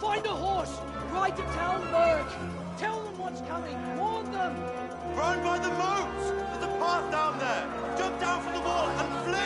Find a horse! Ride to Talmberg! Tell them what's coming! Warn them! Run by the moat! There's a path down there! Jump down from the wall and flee!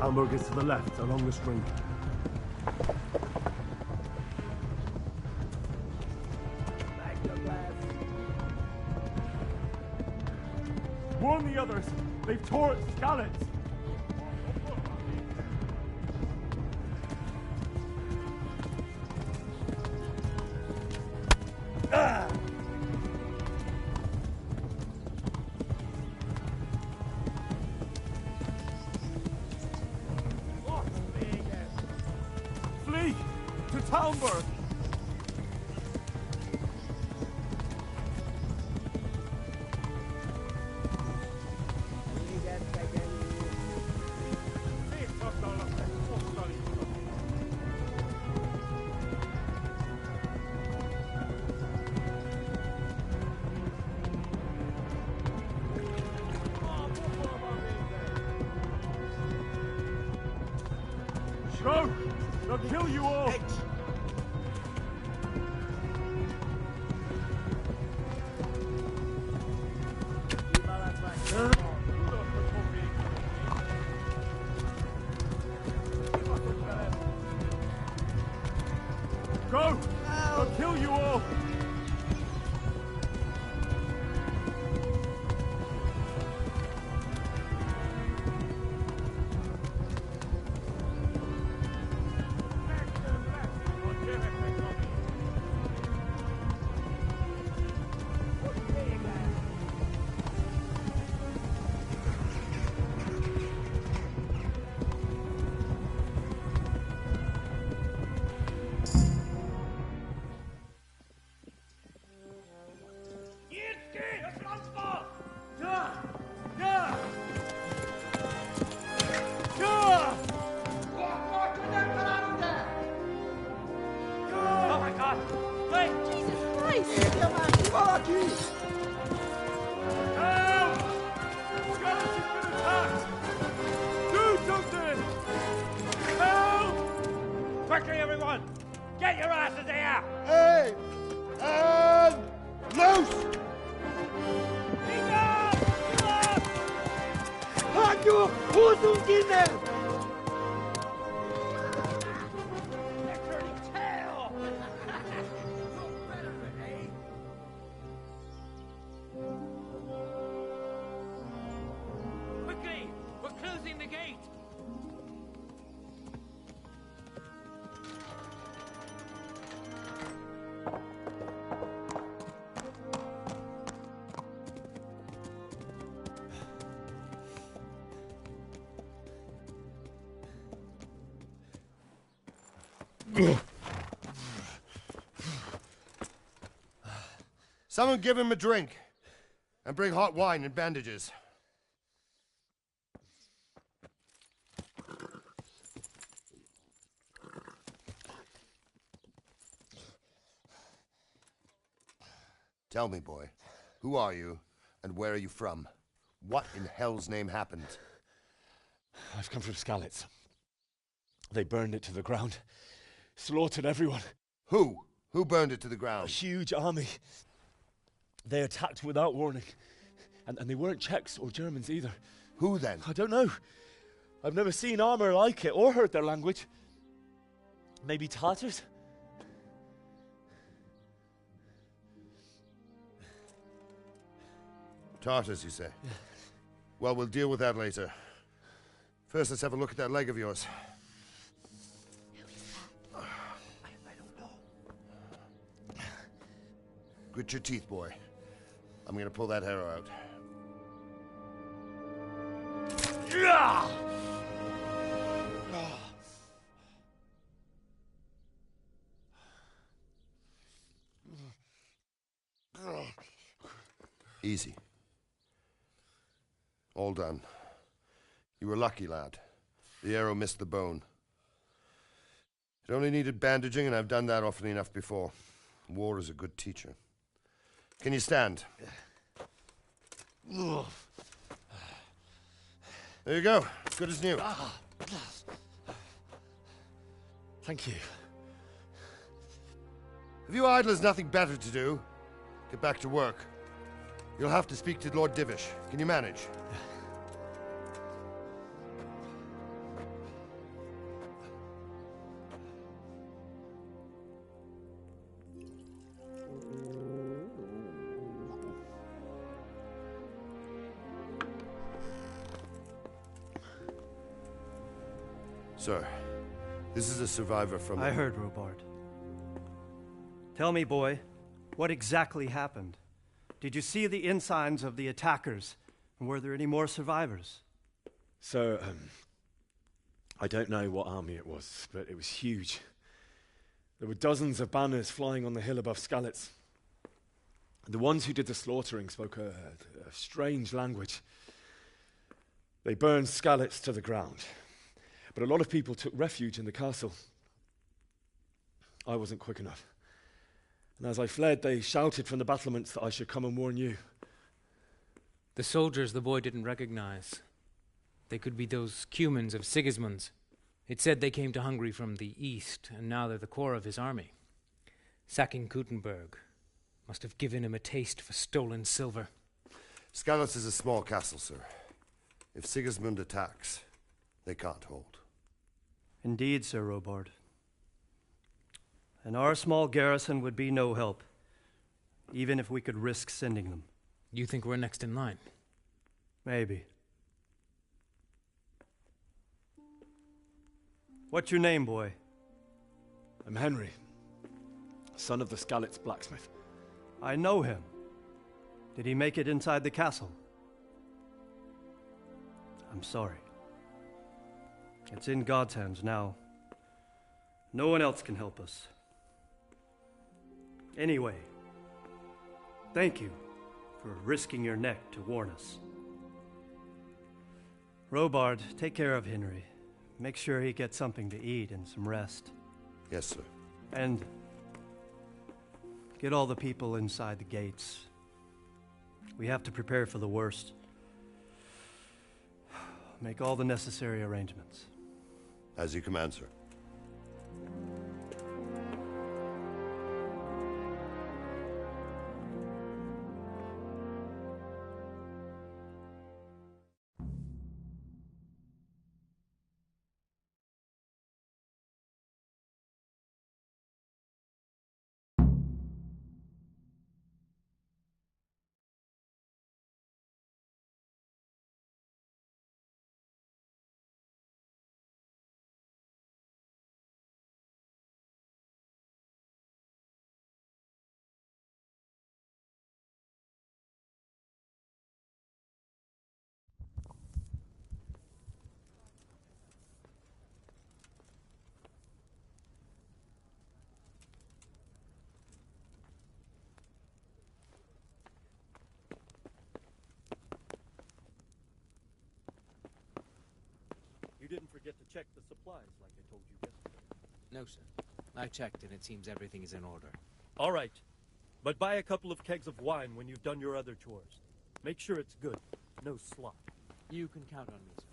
Talmberg is to the left, along the string. Warn the others! They've tore its scallops! Flee! To Talmberg! Go! They'll kill you all! Go! They'll kill you all! Quickly, everyone! Get your asses here! Hey! And loose! Halt your Hosen in there! They're turning tail! Quickly! We're closing the gate! Someone give him a drink. And bring hot wine and bandages. Tell me, boy, who are you, and where are you from? What in hell's name happened? I've come from Skalitz. They burned it to the ground. Slaughtered everyone. Who? Who burned it to the ground? A huge army. They attacked without warning. And they weren't Czechs or Germans either. Who then? I don't know. I've never seen armor like it or heard their language. Maybe Tatars? Tartars, you say? Yeah. Well, we'll deal with that later. First, let's have a look at that leg of yours. I don't know. Grit your teeth, boy. I'm gonna pull that arrow out. Easy. All done. You were lucky, lad. The arrow missed the bone. It only needed bandaging, and I've done that often enough before. War is a good teacher. Can you stand? There you go. Good as new. Thank you. If you idlers nothing better to do, get back to work. You'll have to speak to Lord Divish. Can you manage? Sir, this is a survivor from... I heard, Robard. Tell me, boy, what exactly happened? Did you see the ensigns of the attackers? And were there any more survivors? Sir, I don't know what army it was, but it was huge. There were dozens of banners flying on the hill above Skalitz. The ones who did the slaughtering spoke a strange language. They burned Skalitz to the ground, but a lot of people took refuge in the castle. I wasn't quick enough. And as I fled, they shouted from the battlements that I should come and warn you. The soldiers the boy didn't recognize. They could be those Cumans of Sigismund's. It said they came to Hungary from the east, and now they're the core of his army. Sacking Kuttenberg must have given him a taste for stolen silver. Skalitz is a small castle, sir. If Sigismund attacks, they can't hold. Indeed, Sir Robard. And our small garrison would be no help, even if we could risk sending them. You think we're next in line? Maybe. What's your name, boy? I'm Henry, son of the Skalitz blacksmith. I know him. Did he make it inside the castle? I'm sorry. It's in God's hands now. No one else can help us. Anyway, thank you for risking your neck to warn us. Robard, take care of Henry. Make sure he gets something to eat and some rest. Yes, sir. And get all the people inside the gates. We have to prepare for the worst. Make all the necessary arrangements. As you command, sir. You didn't forget to check the supplies like I told you yesterday. No, sir. I checked and it seems everything is in order. All right. But buy a couple of kegs of wine when you've done your other chores. Make sure it's good. No slop. You can count on me, sir.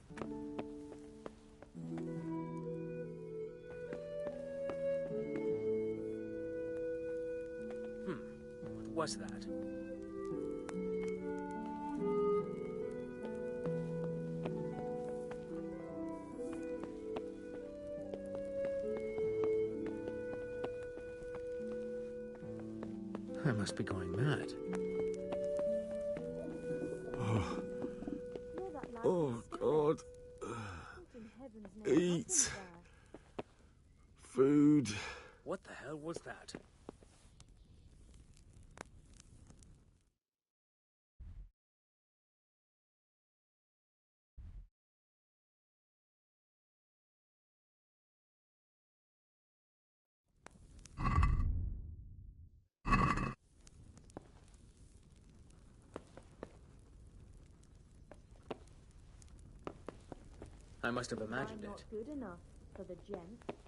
What was that? I must be going mad. Oh, God. Eat. Food. What the hell was that? I must have imagined it. Not good enough for the gent.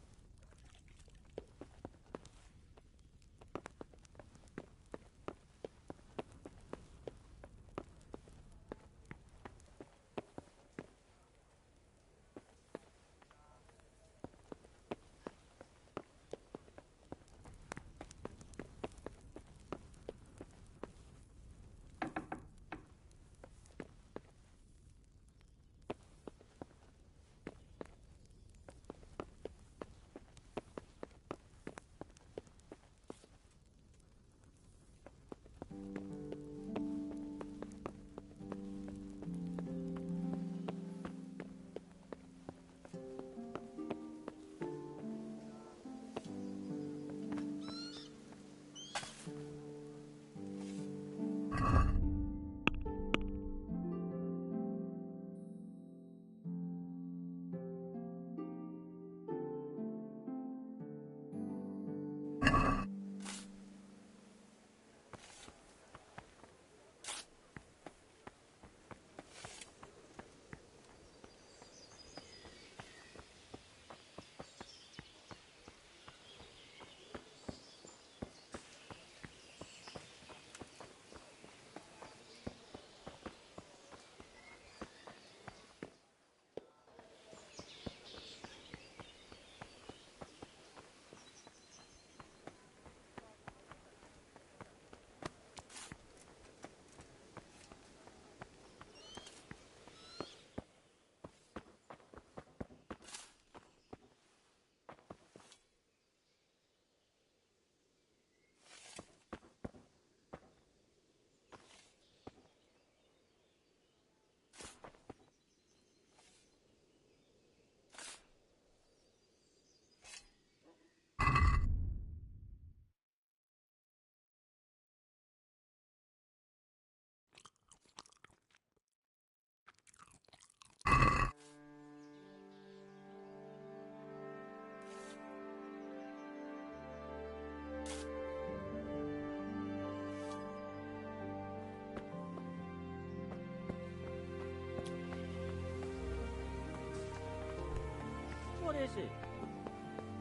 is it?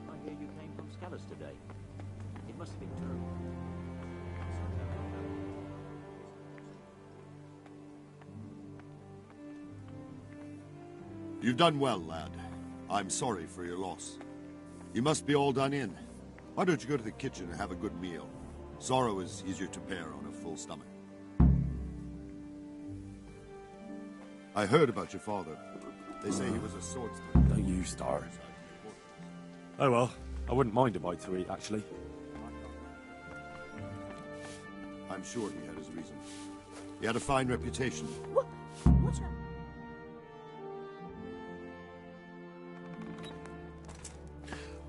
I hear you came from Scallas today. It must have been terrible. You've done well, lad. I'm sorry for your loss. You must be all done in. Why don't you go to the kitchen and have a good meal? Sorrow is easier to bear on a full stomach. I heard about your father. They say he was a swordsman. Don't you start. Oh well, I wouldn't mind a bite to eat, actually. I'm sure he had his reason. He had a fine reputation. What's that?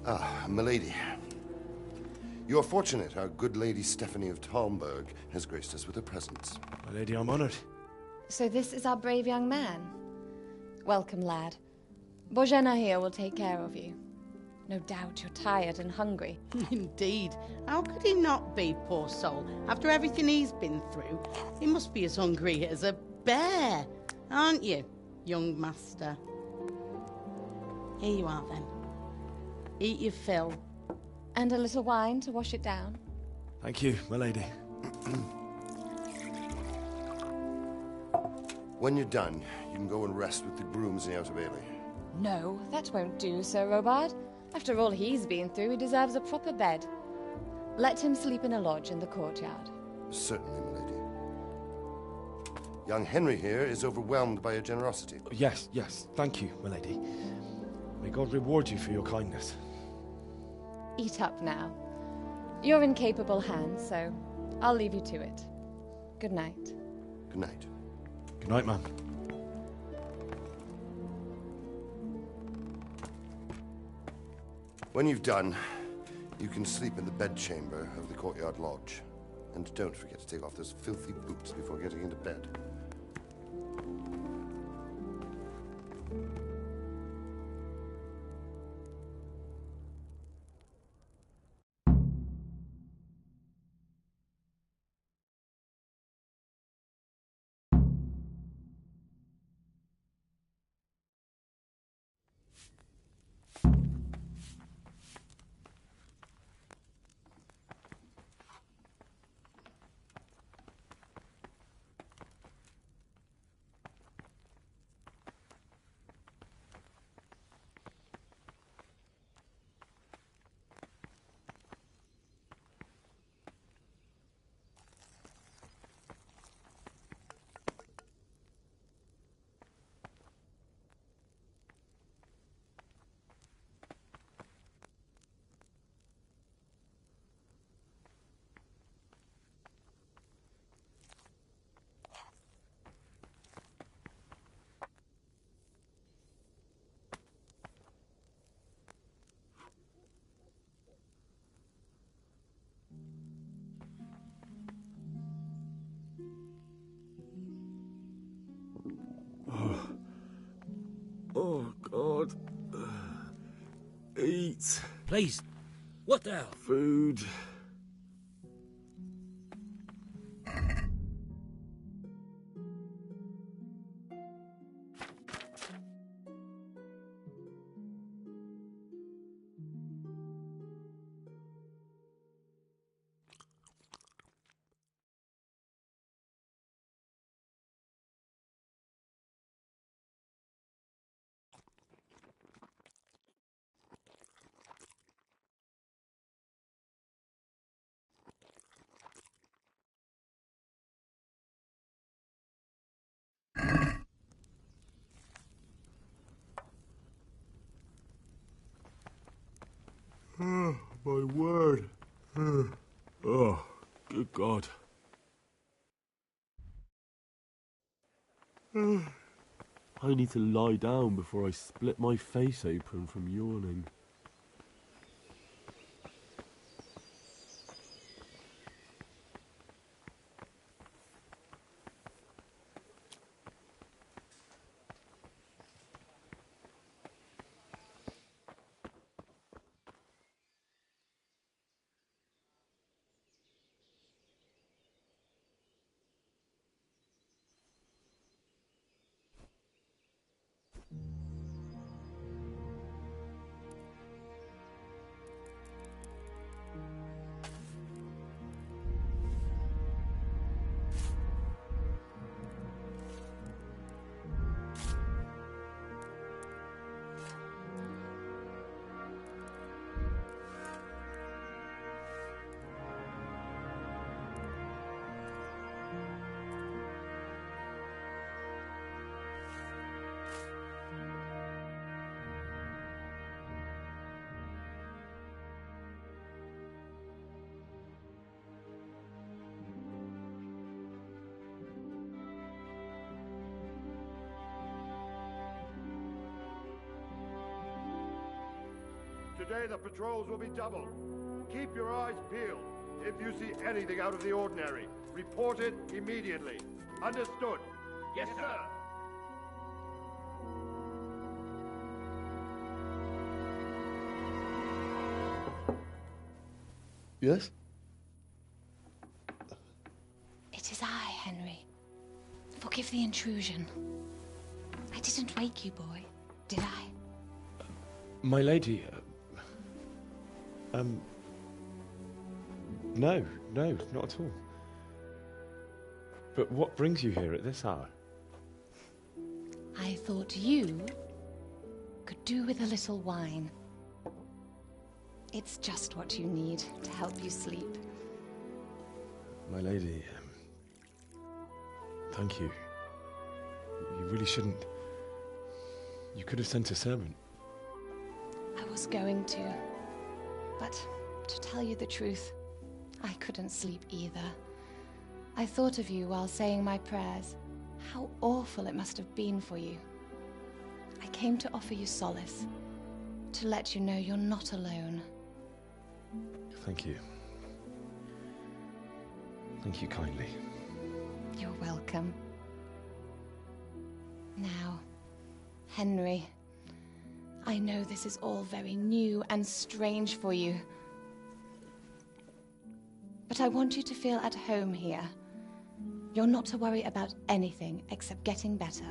Ah, milady. You are fortunate our good lady Stephanie of Talmberg has graced us with her presence. My lady, I'm honored. So this is our brave young man. Welcome, lad. Bojena here will take care of you. No doubt you're tired and hungry. Indeed. How could he not be, poor soul? After everything he's been through, he must be as hungry as a bear, aren't you, young master? Here you are, then. Eat your fill. And a little wine to wash it down. Thank you, my lady. When you're done, you can go and rest with the grooms in the Outer Bailey. No, that won't do, Sir Robard. After all he's been through, he deserves a proper bed. Let him sleep in a lodge in the courtyard. Certainly, milady. Young Henry here is overwhelmed by your generosity. Yes, yes, thank you, my lady. May God reward you for your kindness. Eat up now. You're in capable hands, so I'll leave you to it. Good night. Good night. Good night, ma'am. When you've done, you can sleep in the bedchamber of the courtyard lodge. And don't forget to take off those filthy boots before getting into bed. Oh, God. Eat. Please. What the hell? Food. Oh, my word. Oh, good God. I need to lie down before I split my face open from yawning. Today the patrols will be doubled. Keep your eyes peeled. If you see anything out of the ordinary, report it immediately. Understood? Yes, sir. Yes? It is I, Henry. Forgive the intrusion. I didn't wake you, boy, did I? My lady, no, not at all. But what brings you here at this hour? I thought you could do with a little wine. It's just what you need to help you sleep. My lady, thank you. You really shouldn't. You could have sent a servant. I was going to, but to tell you the truth, I couldn't sleep either. I thought of you while saying my prayers. How awful it must have been for you. I came to offer you solace, to let you know you're not alone. Thank you. Thank you kindly. You're welcome. Now, Henry, I know this is all very new and strange for you. But I want you to feel at home here. You're not to worry about anything except getting better.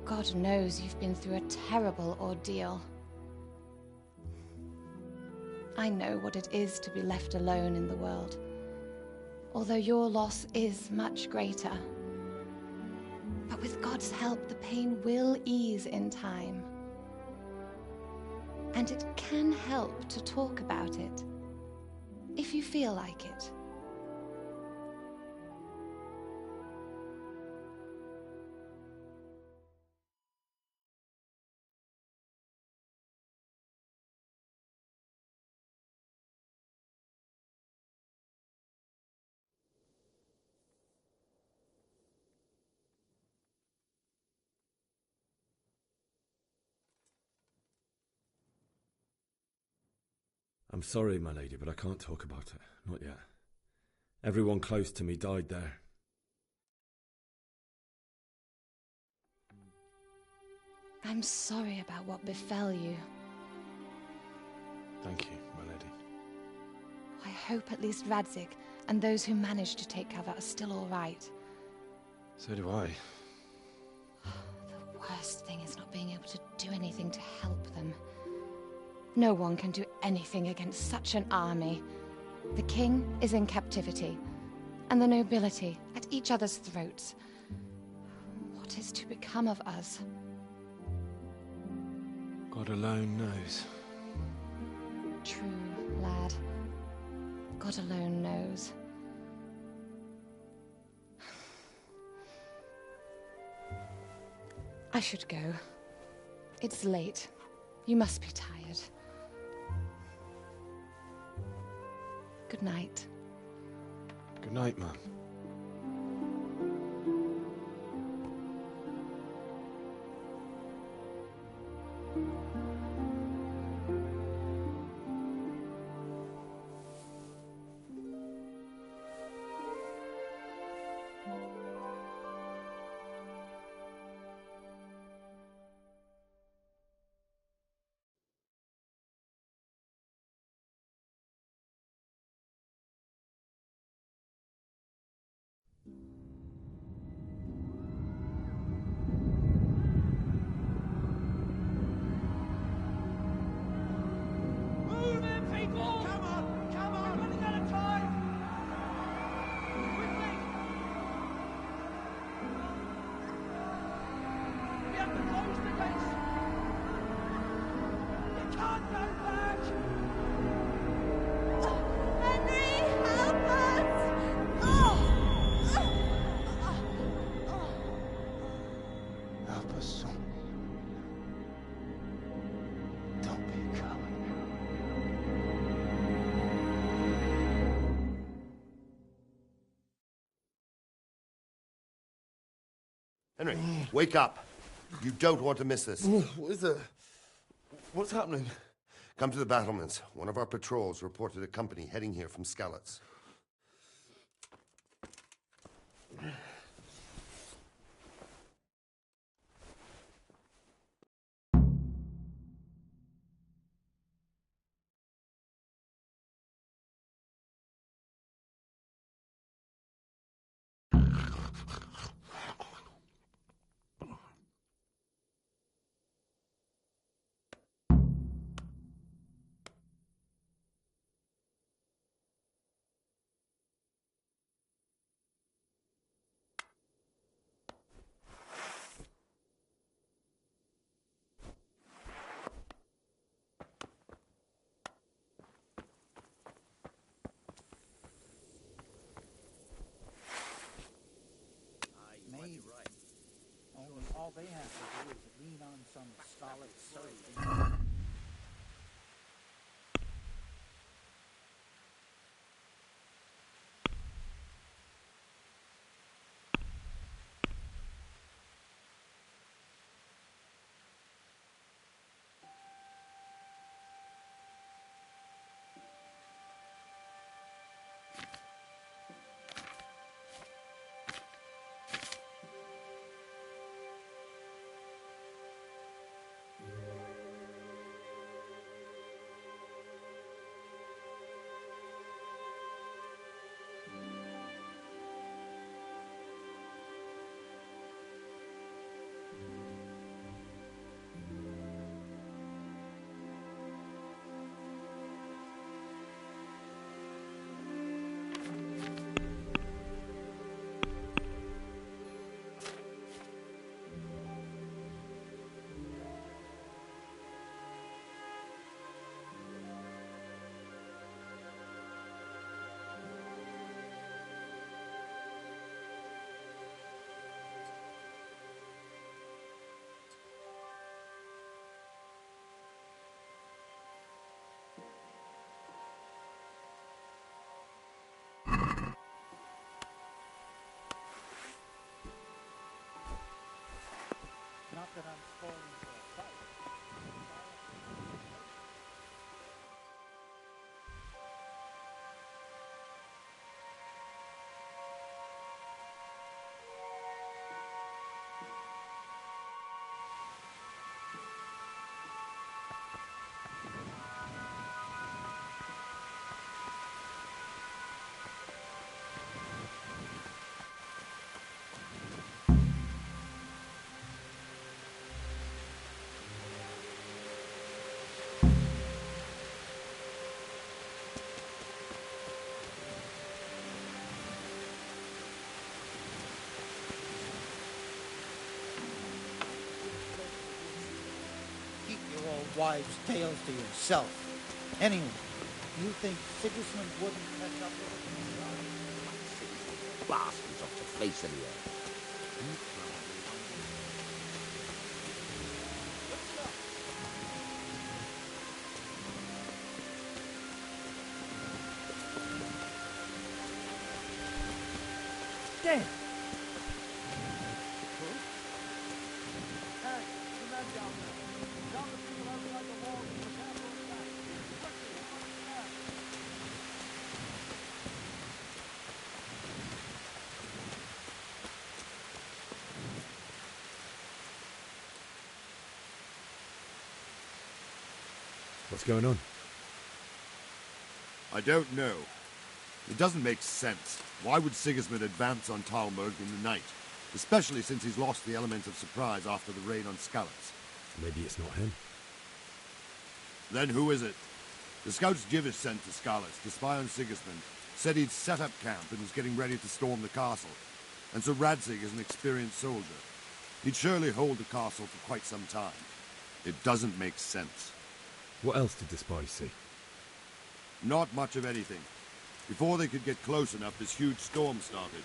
God knows you've been through a terrible ordeal. I know what it is to be left alone in the world, although your loss is much greater. But with God's help, the pain will ease in time. And it can help to talk about it, if you feel like it. I'm sorry, my lady, but I can't talk about it. Not yet. Everyone close to me died there. I'm sorry about what befell you. Thank you, my lady. I hope at least Radzik and those who managed to take cover are still all right. So do I. The worst thing is not being able to do anything to help them. No one can do anything against such an army. The king is in captivity, and the nobility at each other's throats. What is to become of us? God alone knows. True, lad. God alone knows. I should go. It's late. You must be tired. Good night. Good night, Mum. Henry, wake up. You don't want to miss this. What is it? What's happening? Come to the battlements. One of our patrols reported a company heading here from Skalitz. All they have to do is lean on some solid surgeon. Not that I'm spoiling for a fight. Wives' tales to yourself. Anyway, you think Sigismund wouldn't catch up with it? Bastards off the face of the earth. Damn! What's going on? I don't know. It doesn't make sense. Why would Sigismund advance on Talmberg in the night? Especially since he's lost the element of surprise after the raid on Skalitz. Maybe it's not him. Then who is it? The scouts Jivis sent to Skalitz to spy on Sigismund said he'd set up camp and was getting ready to storm the castle. And so Radzig is an experienced soldier. He'd surely hold the castle for quite some time. It doesn't make sense. What else did the spies see? Not much of anything. Before they could get close enough, this huge storm started.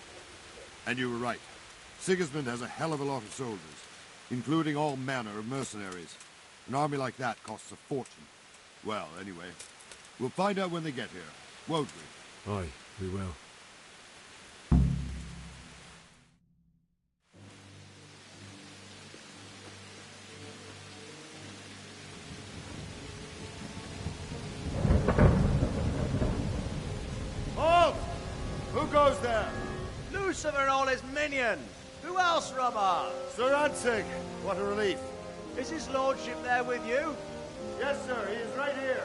And you were right. Sigismund has a hell of a lot of soldiers, including all manner of mercenaries. An army like that costs a fortune. Well, anyway, we'll find out when they get here, won't we? Aye, we will. there? Lucifer and all his minions. Who else, Robber? Sir Ansig, what a relief. Is his lordship there with you? Yes, sir, he is right here.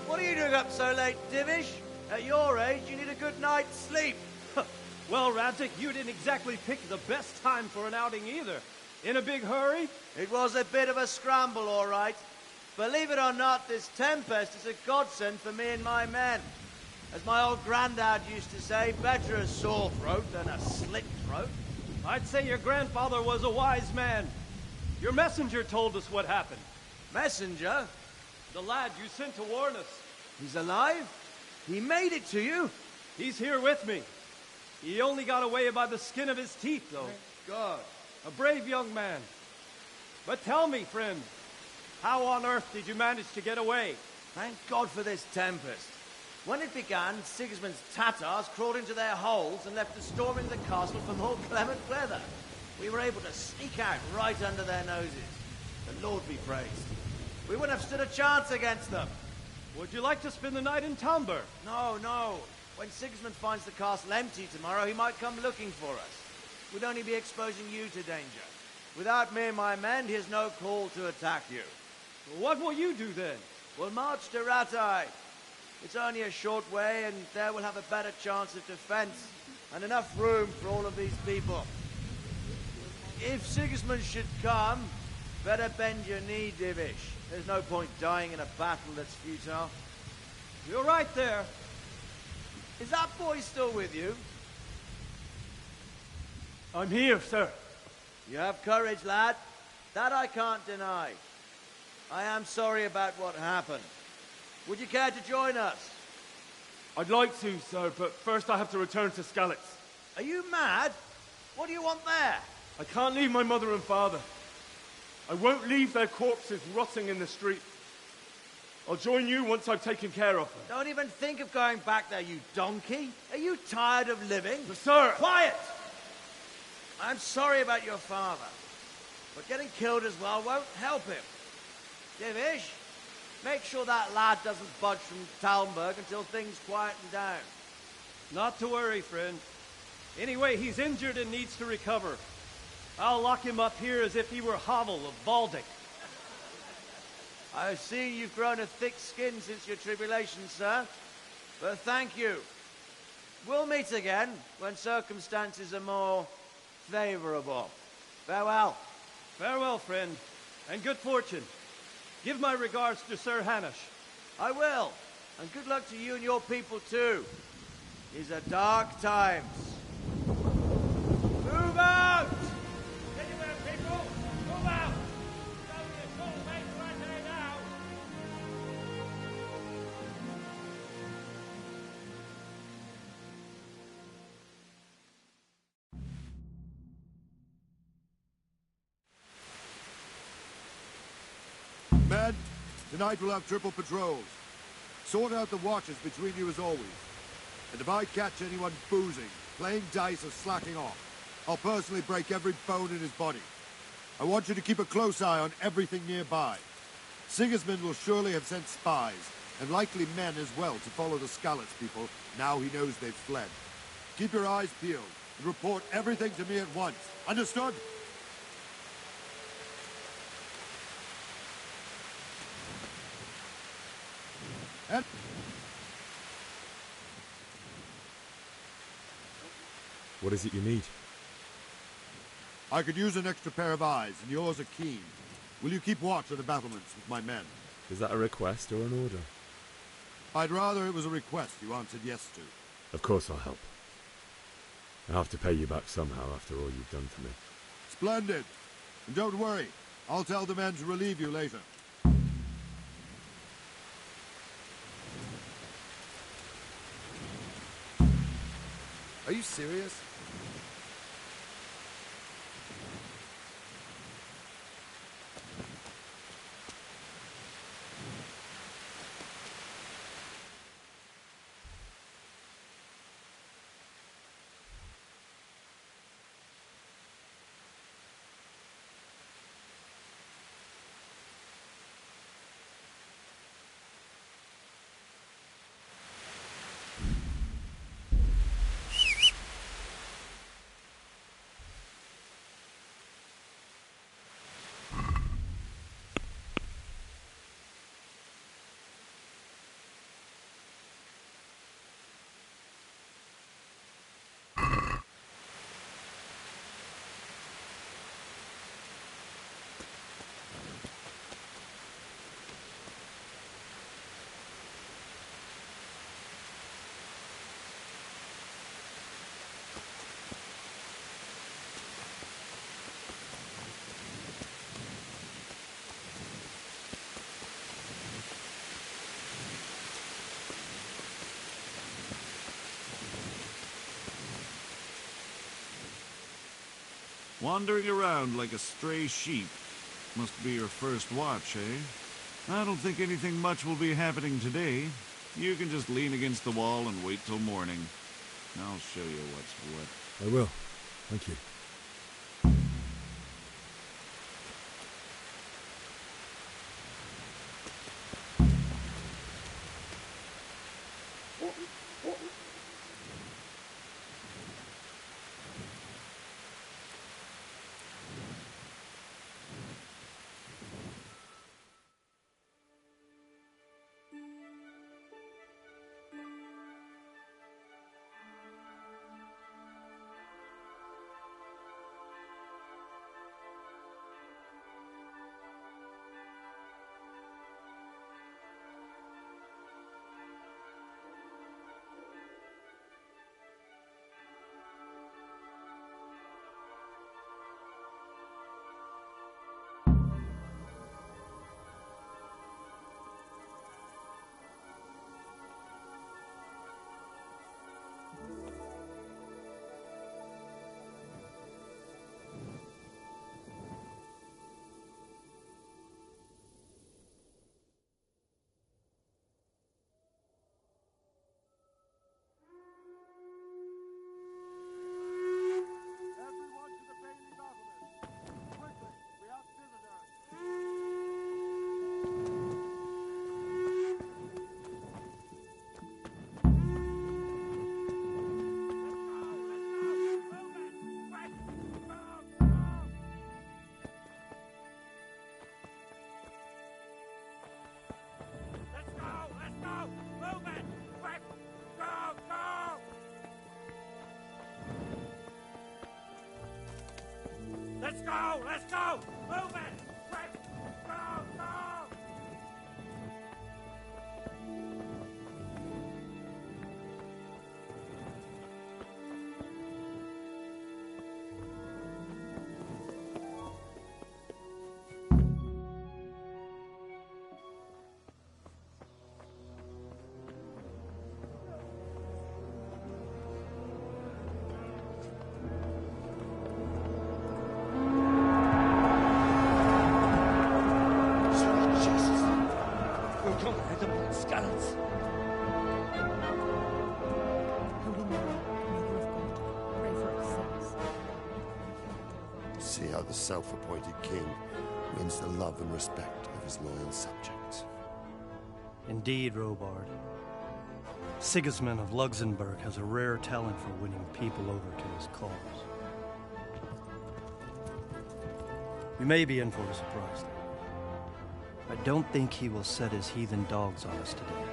What are you doing up so late, Divish? At your age, you need a good night's sleep. Well, Radzik, you didn't exactly pick the best time for an outing either. In a big hurry? It was a bit of a scramble, all right. Believe it or not, this tempest is a godsend for me and my men. As my old granddad used to say, better a sore throat than a slit throat. I'd say your grandfather was a wise man. Your messenger told us what happened. Messenger? The lad you sent to warn us. He's alive? He made it to you? He's here with me. He only got away by the skin of his teeth, though. Thank God. A brave young man. But tell me, friend, how on earth did you manage to get away? Thank God for this tempest. When it began, Sigismund's Tatars crawled into their holes and left us storming the castle for more clement weather. We were able to sneak out right under their noses. The Lord be praised. We wouldn't have stood a chance against them. Would you like to spend the night in Talmberg? No, no. When Sigismund finds the castle empty tomorrow, he might come looking for us. We'd only be exposing you to danger. Without me and my men, he has no call to attack you. What will you do then? We'll march to Ratai. It's only a short way, and there we'll have a better chance of defense, and enough room for all of these people. If Sigismund should come, better bend your knee, Divish. There's no point dying in a battle that's futile. You're right there. Is that boy still with you? I'm here, sir. You have courage, lad. That I can't deny. I am sorry about what happened. Would you care to join us? I'd like to, sir, but first I have to return to Skalitz. Are you mad? What do you want there? I can't leave my mother and father. I won't leave their corpses rotting in the street. I'll join you once I've taken care of them. Don't even think of going back there, you donkey. Are you tired of living? But sir! Quiet! I'm sorry about your father, but getting killed as well won't help him. Divish, make sure that lad doesn't budge from Talmberg until things quieten down. Not to worry, friend. Anyway, he's injured and needs to recover. I'll lock him up here as if he were Havel of Baldic. I've seen you've grown a thick skin since your tribulation, sir. But thank you. We'll meet again when circumstances are more favorable. Farewell. Farewell, friend, and good fortune. Give my regards to Sir Hanush. I will. And good luck to you and your people, too. These are dark times. Move out! Anywhere, people! Move out! It's only a short way to run there now! Men, tonight we'll have triple patrols. Sort out the watches between you as always. And if I catch anyone boozing, playing dice, or slacking off, I'll personally break every bone in his body. I want you to keep a close eye on everything nearby. Sigismund will surely have sent spies, and likely men as well, to follow the Skalitz people now he knows they've fled. Keep your eyes peeled, and report everything to me at once. Understood? And What is it you need? I could use an extra pair of eyes, and yours are keen. Will you keep watch on the battlements with my men? Is that a request or an order? I'd rather it was a request you answered yes to. Of course I'll help. I'll have to pay you back somehow after all you've done for me. Splendid. And don't worry, I'll tell the men to relieve you later. Are you serious? Wandering around like a stray sheep. Must be your first watch, eh? I don't think anything much will be happening today. You can just lean against the wall and wait till morning. I'll show you what's what. I will. Thank you. Let's go! Let's go! Move it! Quick! Go! Go! See how the self-appointed king wins the love and respect of his loyal subjects. Indeed, Robard. Sigismund of Luxembourg has a rare talent for winning people over to his cause. You may be in for a surprise, though. I don't think he will set his heathen dogs on us today.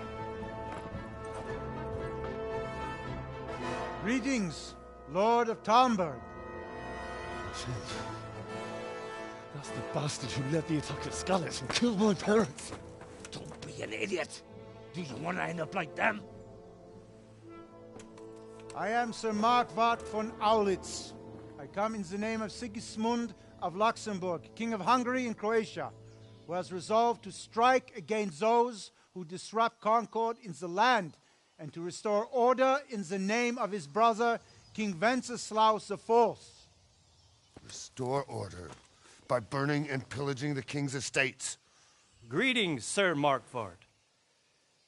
Greetings, Lord of Talmberg. Shit. That's the bastard who led the attack at Scarlet and killed my parents. Don't be an idiot. Do you want to end up like them? I am Sir Markwart von Aulitz. I come in the name of Sigismund of Luxembourg, King of Hungary and Croatia, who has resolved to strike against those who disrupt concord in the land and to restore order in the name of his brother, King Wenceslaus IV. Restore order by burning and pillaging the king's estates. Greetings, Sir Markwart.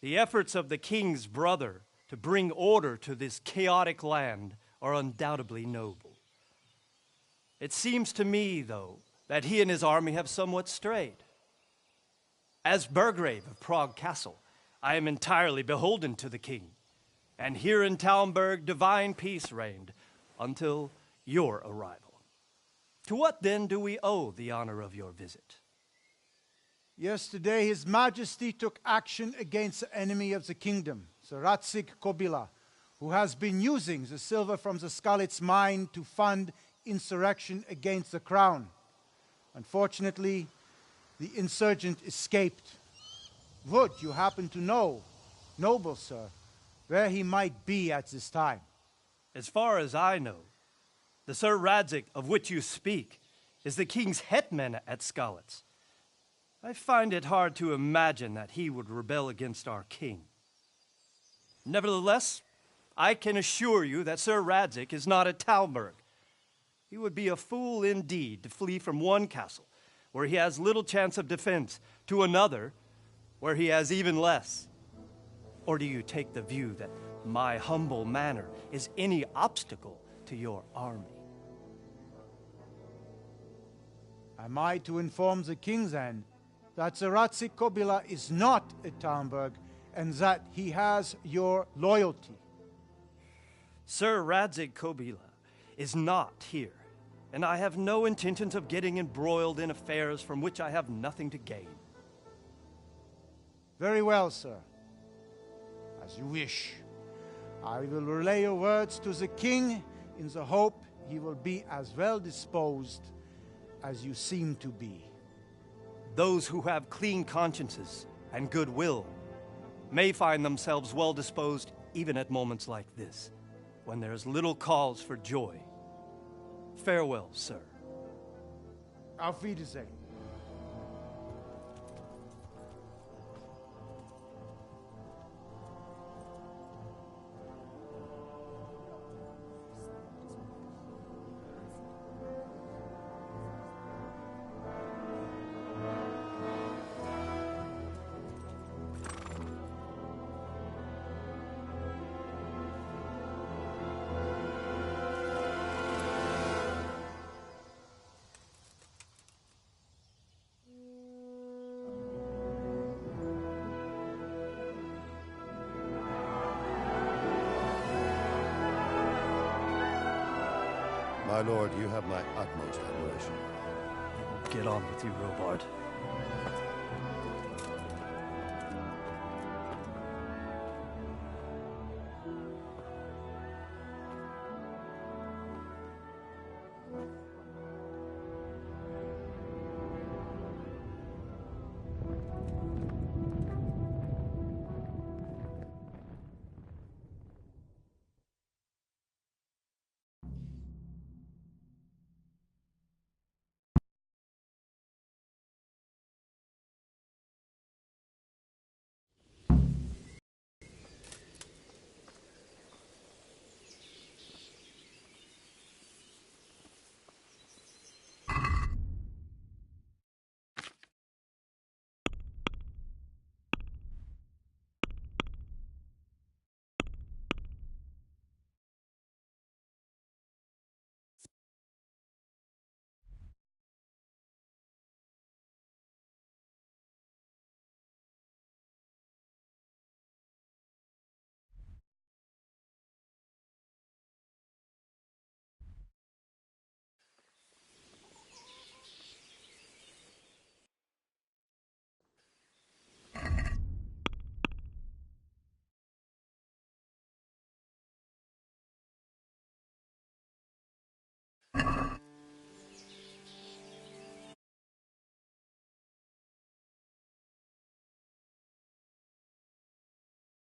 The efforts of the king's brother to bring order to this chaotic land are undoubtedly noble. It seems to me, though, that he and his army have somewhat strayed. As Burgrave of Prague Castle, I am entirely beholden to the king, and here in Talmberg divine peace reigned until your arrival. To what then do we owe the honor of your visit? Yesterday, His Majesty took action against the enemy of the kingdom, Sir Radzig Kobyla, who has been using the silver from the Skalitz mine to fund insurrection against the crown. Unfortunately, the insurgent escaped. Would you happen to know, noble sir, where he might be at this time? As far as I know, the Sir Radzig of which you speak is the king's hetman at Skalitz. I find it hard to imagine that he would rebel against our king. Nevertheless, I can assure you that Sir Radzig is not at Talmberg. He would be a fool indeed to flee from one castle, where he has little chance of defense, to another, where he has even less. Or do you take the view that my humble manor is any obstacle to your army? Am I to inform the king, then, that the Radzik Kobila is not at Talmberg, and that he has your loyalty? Sir Radzik Kobila is not here, and I have no intentions of getting embroiled in affairs from which I have nothing to gain. Very well, sir. As you wish. I will relay your words to the king in the hope he will be as well disposed as you seem to be. Those who have clean consciences and goodwill may find themselves well disposed even at moments like this, when there is little cause for joy. Farewell, sir. Auf Wiedersehen. My lord, you have my utmost admiration. Get on with you, Robard.